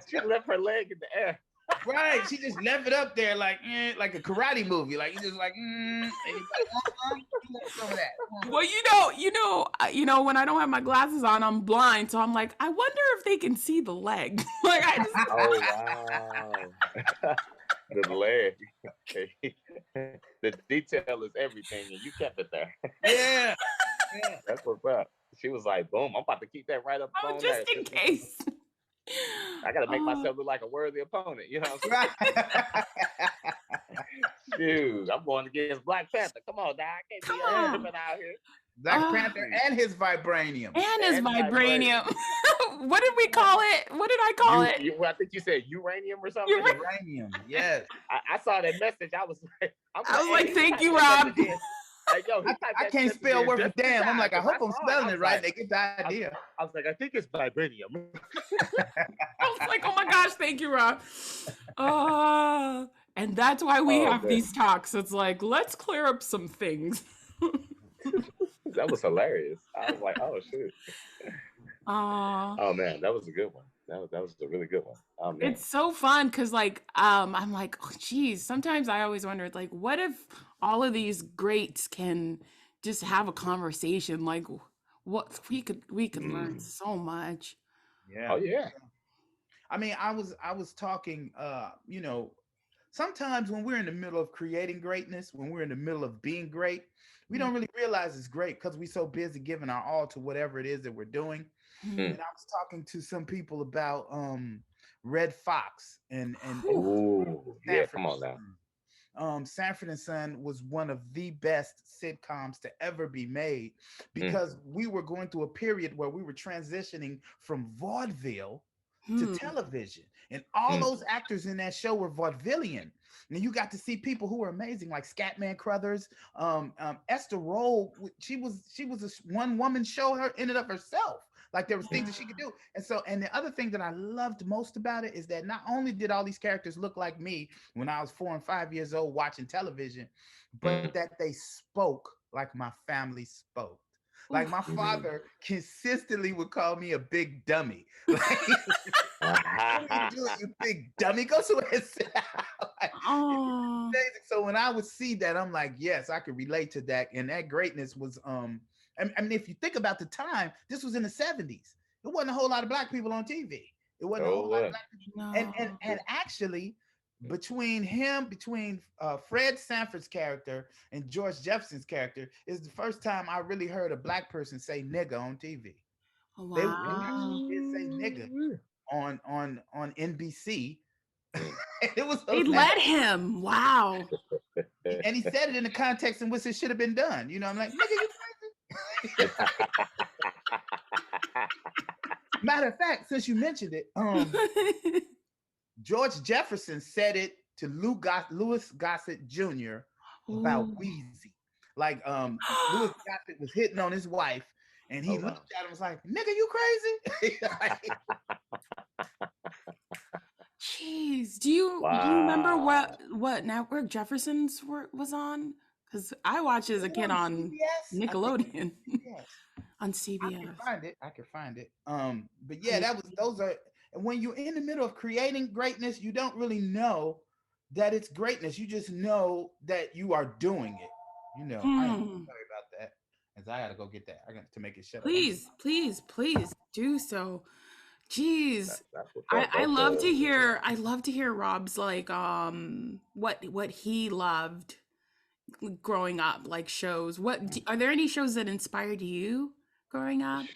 She left her leg in the air. Right, she just left it up there like a karate movie. Like you just like, and you like, some of that. Well, you know, when I don't have my glasses on, I'm blind, so I'm like, I wonder if they can see the leg. Like I just. Oh wow. The leg. The detail is everything, and you kept it there. Yeah. That's what's up. She was like, boom, I'm about to keep that right up Oh, on just there. in case. I gotta make myself look like a worthy opponent, you know what I'm saying? Dude, I'm going against Black Panther. Come on, Doc. I can't be out here. Black Panther and his vibranium. And his vibranium. What did we call it? What did I call it? I think you said uranium or something. Uranium, yes. I saw that message. I was like, thank you, Rob. Like, yo, I can't spell word for damn. I'm like, I hope I'm spelling it right. They get the idea. I was like, I think it's vibranium. I was like, oh my gosh, thank you, Rob. And that's why we have these talks. It's like, let's clear up some things. That was hilarious. I was like, oh shoot. Oh man, that was a good one. That was a really good one. Oh man. It's so fun because like I'm like, oh geez, sometimes I always wondered, like, what if all of these greats can just have a conversation? Like what we could learn so much. Yeah. Oh yeah. I mean, I was talking you know, sometimes when we're in the middle of creating greatness, when we're in the middle of being great, we don't really realize it's great because we're so busy giving our all to whatever it is that we're doing. And I was talking to some people about Red Fox and Ooh, yeah, come on now. Sanford and Son was one of the best sitcoms to ever be made because we were going through a period where we were transitioning from vaudeville to television, and all those actors in that show were vaudevillian. And you got to see people who were amazing, like Scatman Crothers, Esther Roll. She was a one woman show. Her ended up herself. Like there was things that she could do. And the other thing that I loved most about it is that not only did all these characters look like me when I was 4 and 5 years old watching television, but that they spoke like my family spoke. Like my father consistently would call me a big dummy. Like, what are you doing, you big dummy? Go somewhere and sit down. Like, so when I would see that, I'm like, yes, I could relate to that. And that greatness was I mean, if you think about the time, this was in the 70s. It wasn't a whole lot of black people on TV. It wasn't a whole lot of black people. No. And actually, between Fred Sanford's character and George Jefferson's character is the first time I really heard a black person say nigga on TV. Wow. They did say nigga on NBC. It was they let him. Wow. And he said it in the context in which it should have been done. You know, I'm like, nigga, you crazy? Matter of fact, since you mentioned it, George Jefferson said it to Louis Gossett Jr. about Wheezy. Like Louis Gossett was hitting on his wife, and he looked at him and was like, "Nigga, you crazy?" Jeez, do you remember what network Jefferson's was on? Because I watched it as a kid on CBS? Nickelodeon. On CBS. I could find it. But yeah, those are. And when you're in the middle of creating greatness, you don't really know that it's greatness. You just know that you are doing it. You know. I am sorry about that, as I gotta go get that. I got to make it shut up. Please do so. Jeez, I love to hear. I love to hear Rob's like what he loved. growing up, like shows? Are there any shows that inspired you growing up?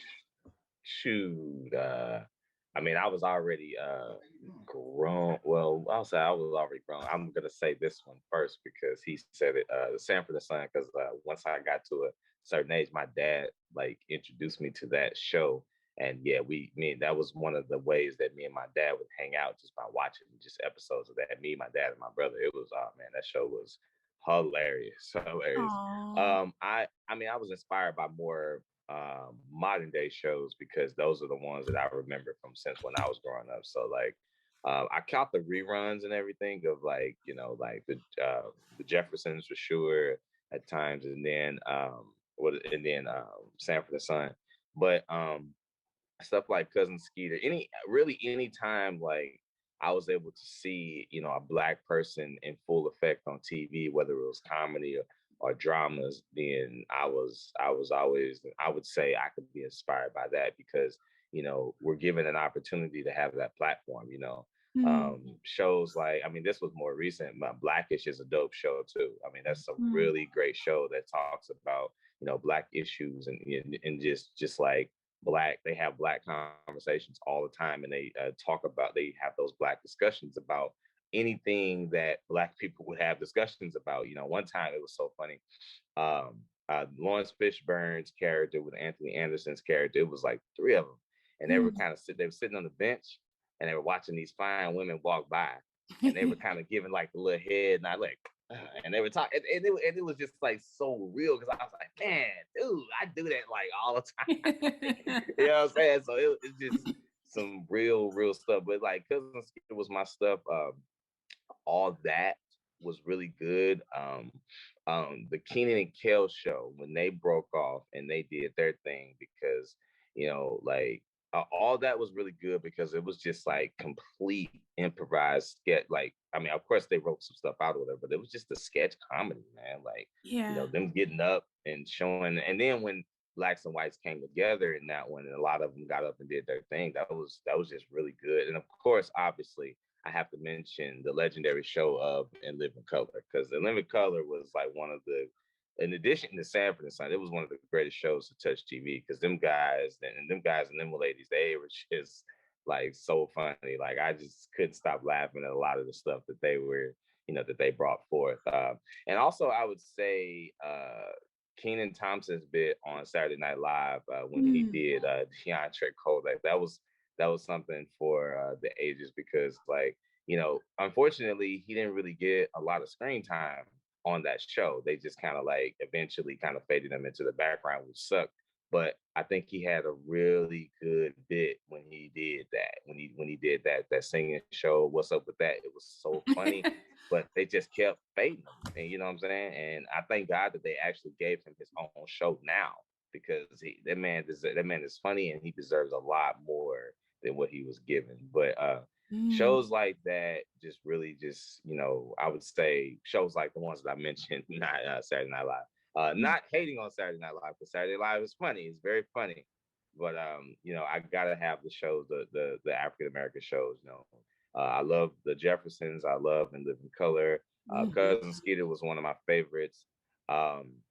Shoot, I mean, I was already grown. Well, I'll say I was already grown. I'm gonna say this one first because he said it. The Sanford and Son. Because once I got to a certain age, my dad like introduced me to that show, and yeah, that was one of the ways that me and my dad would hang out just by watching just episodes of that. Me, my dad, and my brother. It was oh man, that show was hilarious, hilarious. Oh. I mean, I was inspired by more modern day shows because those are the ones that I remember from since when I was growing up. So like I caught the reruns and everything of like, like the Jeffersons for sure at times, and then Sanford and Son. But stuff like Cousin Skeeter, any time like I was able to see, a black person in full effect on TV, whether it was comedy or dramas, then I was always, I would say I could be inspired by that because, we're given an opportunity to have that platform, Mm, shows like, I mean, this was more recent, but Blackish is a dope show too. I mean, that's a mm, really great show that talks about, black issues and just like they have black conversations all the time, and they have those black discussions about anything that black people would have discussions about. One time it was so funny. Lawrence Fishburne's character with Anthony Anderson's character, it was like three of them, and they were mm. they were sitting on the bench, and they were watching these fine women walk by, and they were kind of giving like the little head nod, like, and they were talking, and it was just like so real because I was like, man, dude, I do that like all the time. You know what I'm saying? So it's just some real stuff. But like Cousin Skeeter was my stuff. All that was really good. The Keenan and Kel show when they broke off and they did their thing because like all that was really good because it was just like complete improvised sketch. Like I mean, of course they wrote some stuff out of it, but it was just a sketch comedy, man. Like Yeah. them getting up and showing, and then when blacks and whites came together in that one, and a lot of them got up and did their thing. That was just really good. And of course, obviously, I have to mention the legendary show of In Living Color because In Living Color was like one of the, in addition to Sanford and Son, it was one of the greatest shows to touch TV because them guys and them ladies, they were just like so funny. Like I just couldn't stop laughing at a lot of the stuff that they were, that they brought forth. And also, I would say Kenan Thompson's bit on Saturday Night Live when he Mm. did DeAndre Cole, like that was something for the ages because like unfortunately he didn't really get a lot of screen time on that show. They just kind of like eventually kind of faded him into the background, which sucked. But I think he had a really good bit when he did that, when he did that singing show, What's Up With That. It was so funny, but they just kept fading him, and you know what I'm saying. And I thank God that they actually gave him his own show now because that man is funny and he deserves a lot more than what he was given. But Mm. shows like that just really just, I would say shows like the ones that I mentioned, not Saturday Night Live. Not hating on Saturday Night Live, because Saturday Night Live is funny. It's very funny. But I gotta have the shows, the African American shows. I love the Jeffersons. I love In Living Color. Mhm. Cousin Skeeter was one of my favorites. Um,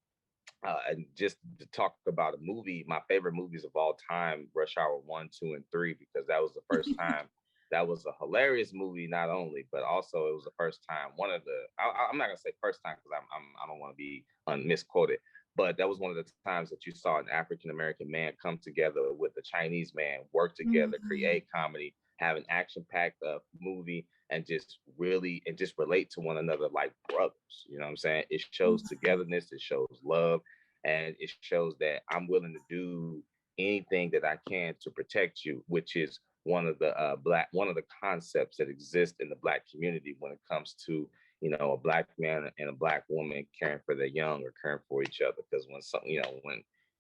and just to talk about a movie, my favorite movies of all time, Rush Hour 1, 2, and 3, because that was the first time that was a hilarious movie, not only, but also it was the first time, I'm not going to say first time because I don't want to be misquoted, but that was one of the times that you saw an African American man come together with a Chinese man, work together, Mhm. create comedy, have an action packed movie, and just relate to one another like brothers. You know what I'm saying? It shows Mhm. togetherness, it shows love, and it shows that I'm willing to do anything that I can to protect you, which is one of the concepts that exist in the black community when it comes to a black man and a black woman caring for their young or caring for each other. Because when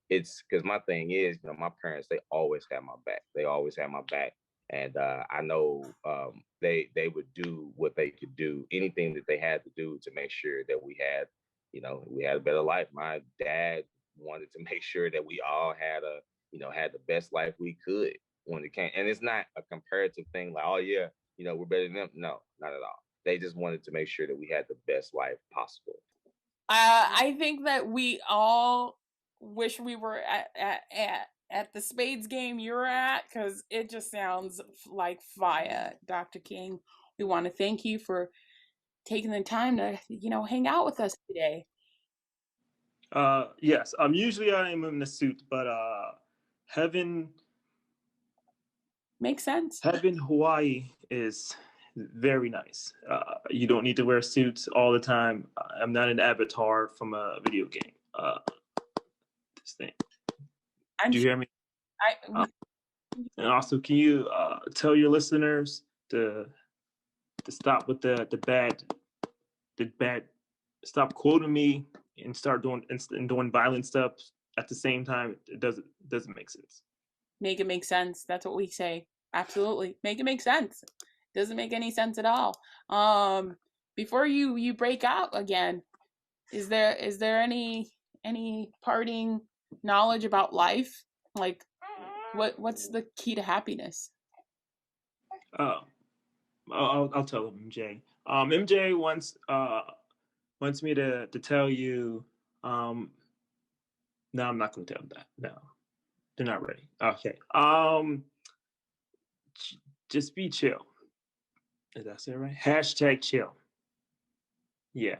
it's because my thing is, my parents, they always had my back. They always had my back. And I know they would do what they could do, anything that they had to do to make sure that we had a better life. My dad wanted to make sure that we all had the best life we could when it came. And it's not a comparative thing like, oh yeah, we're better than them. No, not at all. They just wanted to make sure that we had the best life possible. I think that we all wish we were at the Spades game you're at, because it just sounds like fire, Dr. King. We want to thank you for taking the time to, hang out with us today. Yes. Usually I am in the suit, but heaven Makes sense. Hawaii is very nice. You don't need to wear suits all the time. I'm not an avatar from a video game. This thing. Do you hear me? And also, can you tell your listeners to stop with the bad, stop quoting me and start doing violent stuff at the same time? It doesn't make sense. Make it make sense. That's what we say. Absolutely. Make it make sense. Doesn't make any sense at all. Before you break out again, is there any parting knowledge about life? Like what's the key to happiness? I'll tell him, MJ. MJ wants me to tell you. No, I'm not going to tell them that. No, they're not ready. Okay. Just be chill. Did I say it right? Hashtag chill. Yeah.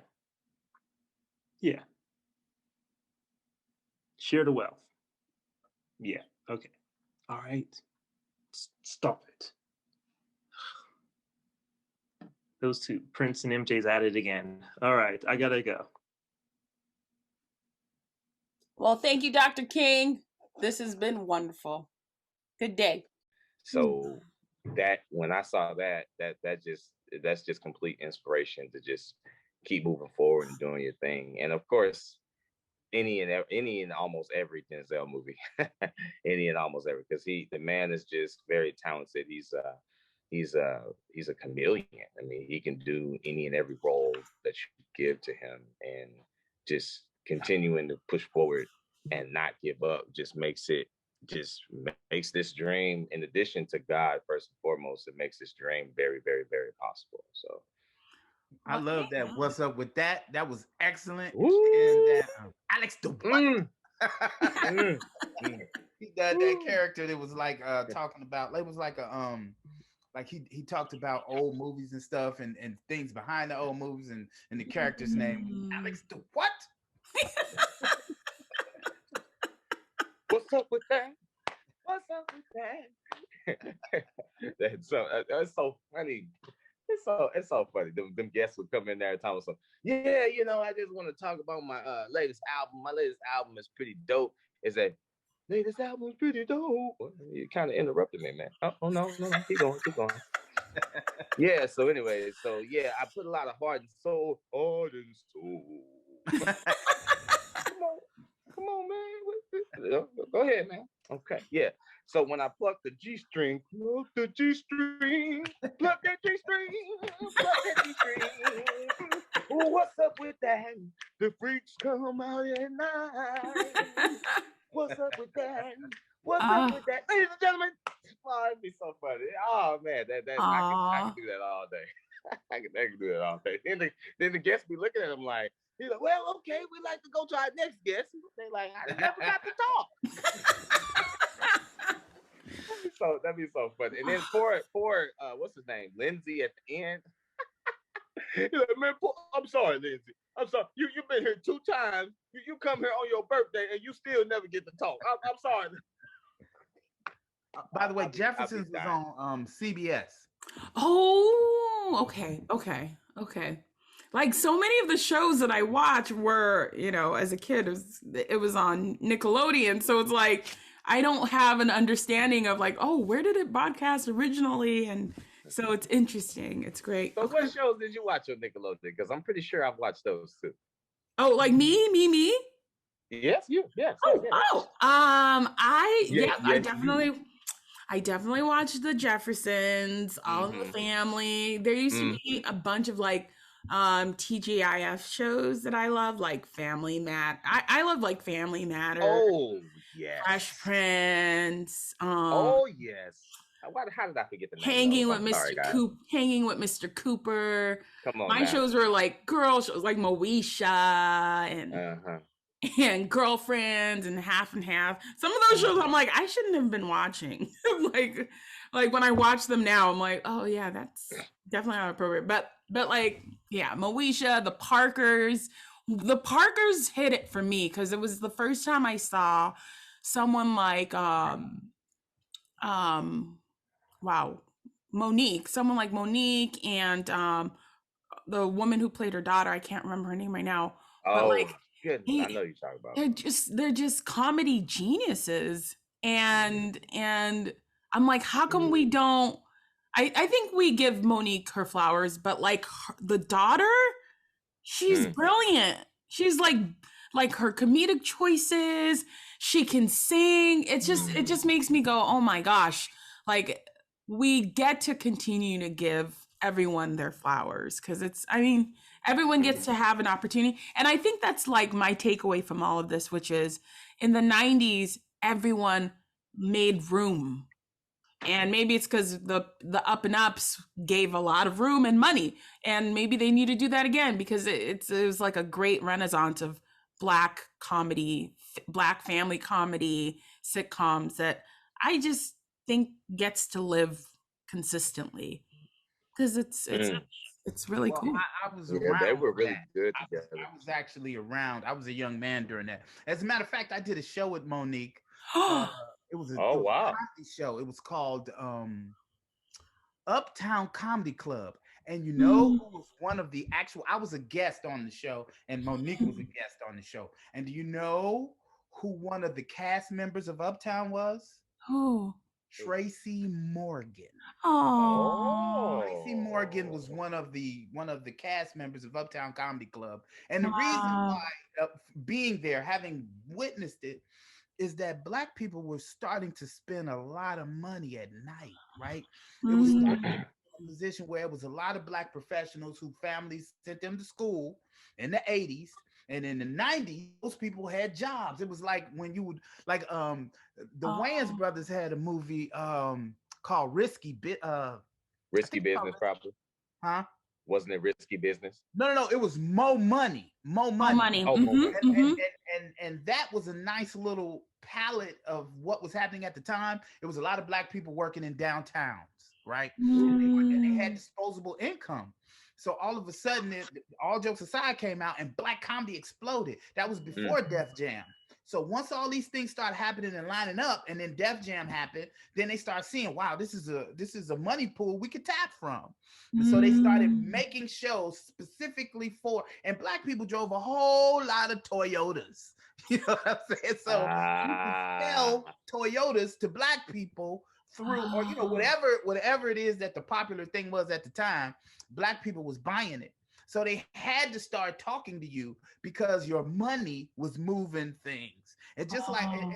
Yeah. Share the wealth. Yeah. Okay. All right. Stop it. Those two, Prince and MJ's at it again. All right. I gotta go. Well, thank you, Dr. King. This has been wonderful. Good day. So that when I saw that's just complete inspiration to just keep moving forward and doing your thing. And of course, any and almost every Denzel movie, any and almost every, because the man is just very talented. He's a chameleon. I mean, he can do any and every role that you give to him, and just continuing to push forward and not give up just makes this dream, in addition to God, first and foremost, it makes this dream very, very, very possible. So I love that. What's up with that? That was excellent. Woo! And Alex the what? He done that character that was like talking about, it was like a like he talked about old movies and stuff and things behind the old movies, and the character's name Alex the what? What's up with that? What's up with that? That's so funny. It's so funny. Them guests would come in there and tell us, yeah, I just want to talk about my latest album. My latest album is pretty dope. Is that latest album is pretty dope? You kind of interrupted me, man. Oh no, keep going. Yeah. So anyway, I put a lot of heart and soul. Come on, man. Go ahead, man. Okay, yeah. So when I pluck the G string, pluck that G string. Ooh, what's up with that? The freaks come out at night. What's up with that? What's up with that? Ladies and gentlemen, oh, it'd be so funny. Oh man, I can do that all day. I can do that all day. Then the guests be looking at him like, he's like, well, okay, we'd like to go to our next guest. They like, I never got to talk. That'd be so funny. And then for what's his name, Lindsay at the end. He's like, man, I'm sorry, Lindsay. I'm sorry. You've been here 2 times. You come here on your birthday and you still never get to talk. I'm sorry. By the way, Jefferson's was on CBS. Oh, okay. Like so many of the shows that I watch were, as a kid, it was on Nickelodeon. So it's like, I don't have an understanding of like, oh, where did it broadcast originally? And so it's interesting. It's great. So what shows did you watch on Nickelodeon? Because I'm pretty sure I've watched those too. Oh, like me? Yes, you. Yes. I definitely watched the Jeffersons, All in the Family. There used to be a bunch of like TGIF shows that I love, like Family Matter. I love like Family Matter. Oh, yes. Fresh Prince. Oh, yes. How did I forget the name of hanging those? with I'm sorry, Mr. guys. Hanging with Mr. Cooper. Come on My now. shows were like girl shows, like Moesha and Uh-huh. and Girlfriends and Half and Half. Some of those shows I'm like, I shouldn't have been watching. like when I watch them now, I'm like, oh yeah, that's definitely not appropriate. But like, yeah, Moesha, the Parkers. The Parkers hit it for me because it was the first time I saw someone like wow, Monique, someone like Monique and the woman who played her daughter, I can't remember her name right now, but Oh, like goodness. I know you're talking about. they're just comedy geniuses. And I'm like, how come we don't I think we give Monique her flowers, but like the daughter, she's brilliant. She's like her comedic choices, she can sing. It just makes me go, oh my gosh, like we get to continue to give everyone their flowers because everyone gets to have an opportunity. And I think that's like my takeaway from all of this, which is in the 90s, everyone made room. And maybe it's because the up and ups gave a lot of room and money, and maybe they need to do that again because it was like a great renaissance of Black comedy, Black family comedy sitcoms that I just think gets to live consistently because it's really Well, cool. I was Yeah, around they were for really that. good I together. was actually around. I was a young man during that. As a matter of fact, I did a show with Monique. It was a Wow. comedy show. It was called Uptown Comedy Club. And you know who was one of the actual? I was a guest on the show, and Monique was a guest on the show. And do you know who one of the cast members of Uptown was? Oh, Tracy Morgan. oh, Tracy Morgan was one of the cast members of Uptown Comedy Club, and the reason wow. why being there, having witnessed it, is that Black people were starting to spend a lot of money at night. Right? It was starting to be a position where it was a lot of Black professionals whose families sent them to school in the 80s. And in the 90s, those people had jobs. It was like when you would like the Wayans brothers had a movie called Risky Business, probably. huh? Wasn't it Risky Business? No. It was Mo Money. Mo More Money. money. Oh, And that was a nice little palette of what was happening at the time. It was a lot of Black people working in downtowns, right? And they had disposable income. So all of a sudden, All Jokes Aside came out and Black comedy exploded. That was before Def Jam. So once all these things start happening and lining up, and then Def Jam happened, then they start seeing, wow, this is a money pool we could tap from. And so they started making shows specifically for, and Black people drove a whole lot of Toyotas. You know what I'm saying? So you could sell Toyotas to Black people through, or whatever it is that the popular thing was at the time. Black people was buying it. So they had to start talking to you because your money was moving things. And just like and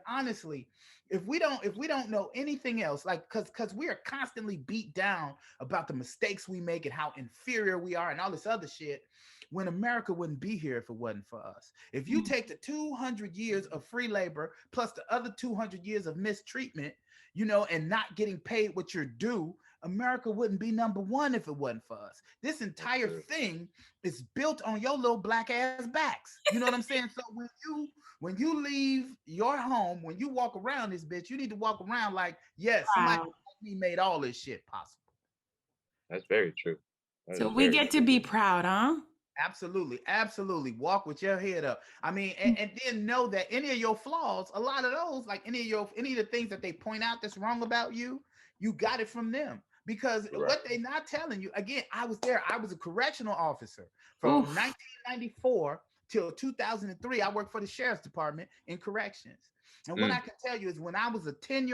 honestly, if we don't know anything else, like because we are constantly beat down about the mistakes we make and how inferior we are and all this other shit, when America wouldn't be here if it wasn't for us. If you take the 200 years of free labor plus the other 200 years of mistreatment, and not getting paid what you're due, America wouldn't be number one if it wasn't for us. This entire thing is built on your little Black ass backs. You know what I'm saying? So when you leave your home, when you walk around this bitch, you need to walk around like, yes, somebody like me made all this shit possible. That's very true. So we get to be proud, huh? Absolutely. Walk with your head up. I mean, and then know that any of your flaws, a lot of those, like any of the things that they point out that's wrong about you, you got it from them. Because what they not telling you, again, I was there. I was a correctional officer from 1994 till 2003. I worked for the sheriff's department in corrections. And what I can tell you is when I was 10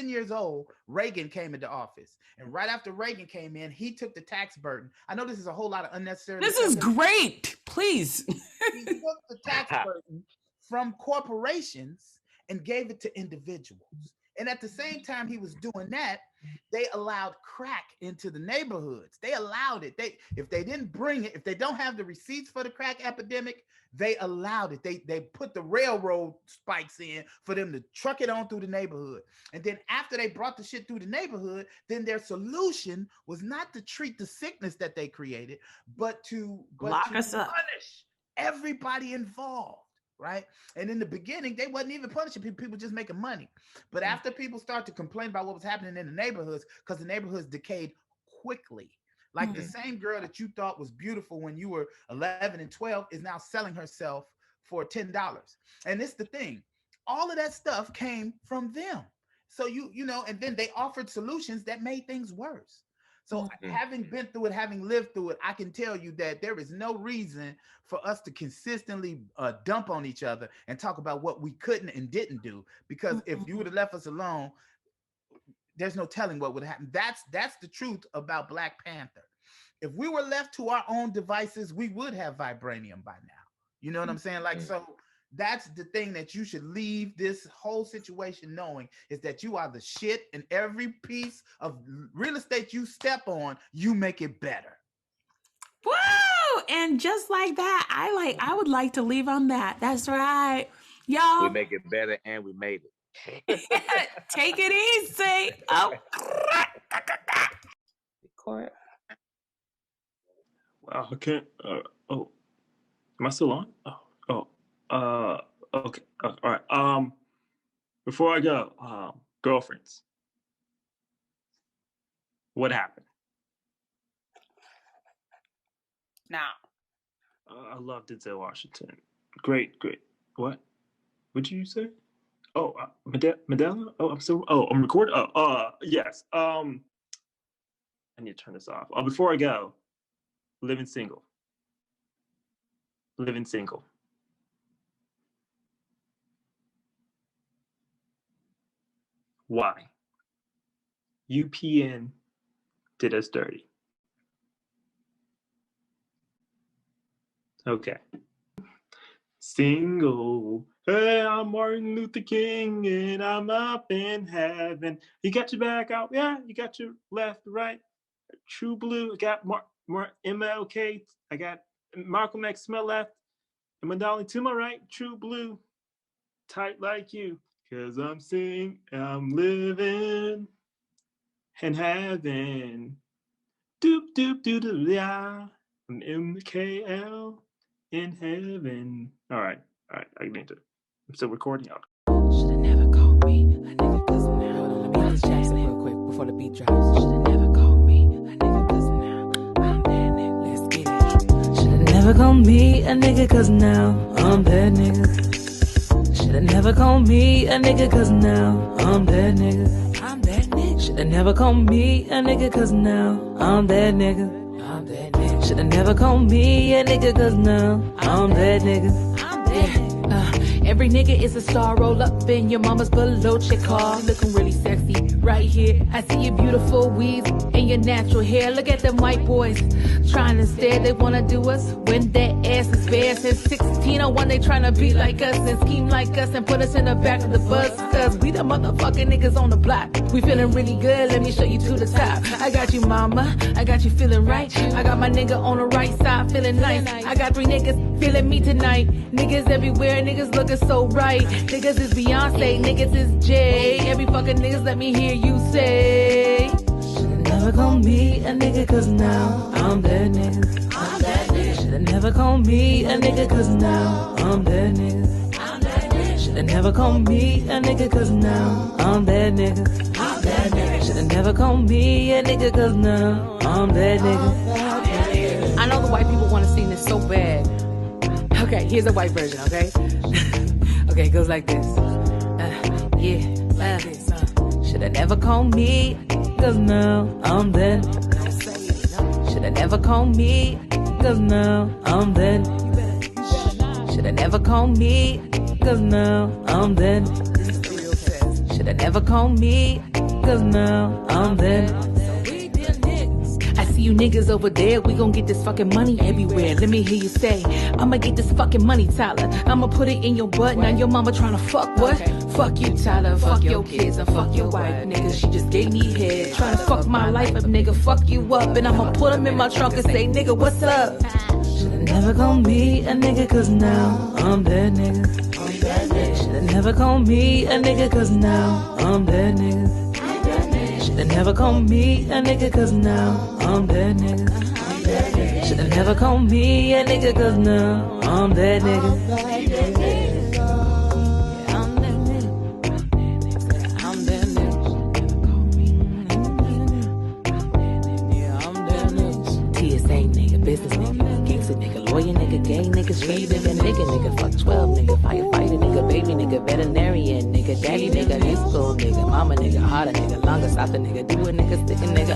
years old, Reagan came into office. And right after Reagan came in, he took the tax burden. I know this is a whole lot of unnecessary. This is great. Please. He took the tax burden from corporations and gave it to individuals. And at the same time he was doing that, they allowed crack into the neighborhoods. They allowed it. If they didn't bring it, if they don't have the receipts for the crack epidemic, they allowed it. They put the railroad spikes in for them to truck it on through the neighborhood. And then after they brought the shit through the neighborhood, then their solution was not to treat the sickness that they created, but to Lock us up. punish everybody involved. Right. And in the beginning, they wasn't even punishing people. People just making money. But after people start to complain about what was happening in the neighborhoods, because the neighborhoods decayed quickly. Like the same girl that you thought was beautiful when you were 11 and 12 is now selling herself for $10. And it's the thing. All of that stuff came from them. So you know, and then they offered solutions that made things worse. So having been through it, having lived through it, I can tell you that there is no reason for us to consistently dump on each other and talk about what we couldn't and didn't do. Because if you would have left us alone, there's no telling what would happen. That's the truth about Black Panther. If we were left to our own devices, we would have vibranium by now. You know what I'm saying? Like, so that's the thing that you should leave this whole situation knowing, is that you are the shit, and every piece of real estate you step on, you make it better. Woo! And just like that, I would like to leave on that. That's right. Y'all. We make it better, and we made it. Take it easy. Oh. Court. Wow, okay. Oh, am I still on? Okay. All right. Before I go, girlfriends. What happened? Now. I love Denzel Washington. Great. What? What did you say? Oh, Medella? Oh, I'm recording. Yes. I need to turn this off. Before I go, living single. Why? UPN did us dirty. Okay. Single. Hey, I'm Martin Luther King and I'm up in heaven. You got your back out. Yeah, you got your left, right. True blue. I got MLK. I got Malcolm X to my left. And my darling to my right. True blue. Tight like you. Cause I'm living in heaven. Doop doop doop doop yeah. I'm MKL in heaven. All right. I need to. I'm still recording out. Should've never called me a nigga, cause now let me just Jackson real quick before the beat drops. Should've never called me a nigga, cause now I'm that nigga. Let's get it. Should've never called me a nigga, cause now I'm that nigga. Should've never called me a nigga, cause now I'm that nigga. I'm that nigga. Should've never called me a nigga, cause now I'm that nigga. I'm that nigga. Should've never called me a nigga, cause now I'm that nigga. Every nigga is a star, roll up in your mama's Veloce car. Looking really sexy right here. I see your beautiful weave and your natural hair. Look at them white boys trying to stare. They wanna do us when their ass is bare. Since 1601 they trying to be like us and scheme like us and put us in the back of the bus. Cause we the motherfucking niggas on the block. We feeling really good, let me show you to the top. I got you mama, I got you feeling right. I got my nigga on the right side feeling nice. I got 3 niggas feeling me tonight. Niggas everywhere, niggas looking so right. Niggas is Beyonce, niggas is Jay. Every fucking niggas let me hear you say. Should've never called me a nigga, cause now I'm that nigga. I'm that nigga. Should've never called me a nigga, cause now I'm that nigga. I'm that nigga. Should've never called me a nigga, cause now I'm that nigga. I'm that nigga. Should've never called me a nigga, cause now I'm that nigga. I know the white people want to sing this so bad. Okay, here's a white version, okay? Okay, it goes like this. Shoulda never called me, cause now I'm that. Shoulda never called me, cause now I'm that. Shoulda never called me, cause now I'm that. Shoulda never called me, cause now I'm that. I see you niggas over there, we gon' get this fucking money everywhere. Let me hear you say, I'ma get this fucking money, Tyler. I'ma put it in your butt, now your mama tryna fuck what? Fuck you, Tyler, fuck your kids, and fuck your wife, nigga. She just gave me head, tryna fuck my life up, nigga. Fuck you up, and I'ma put him in my trunk and say, nigga, what's up? Shoulda never called me a nigga, cause now I'm that nigga. Shoulda never called me a nigga, cause now I'm that nigga. Shoulda never called me a nigga, cause now I'm that nigga. Shoulda never called me a nigga, cause now I'm that nigga. Business nigga, gangster nigga, lawyer nigga, gang nigga, street nigga, fuck 12 nigga, firefighter nigga, baby nigga, veterinarian nigga, daddy nigga, high school nigga, mama nigga, harder nigga, longer stopper nigga, do a nigga, stick a nigga,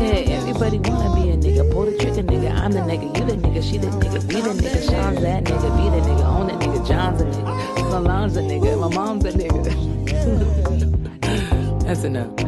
yeah, everybody wanna be a nigga, pull the trigger nigga, I'm the nigga, you the nigga, she the nigga, we the nigga, Sean's that nigga, be the nigga, own that nigga, John's a nigga, Solange's a nigga, my mom's a nigga. That's enough.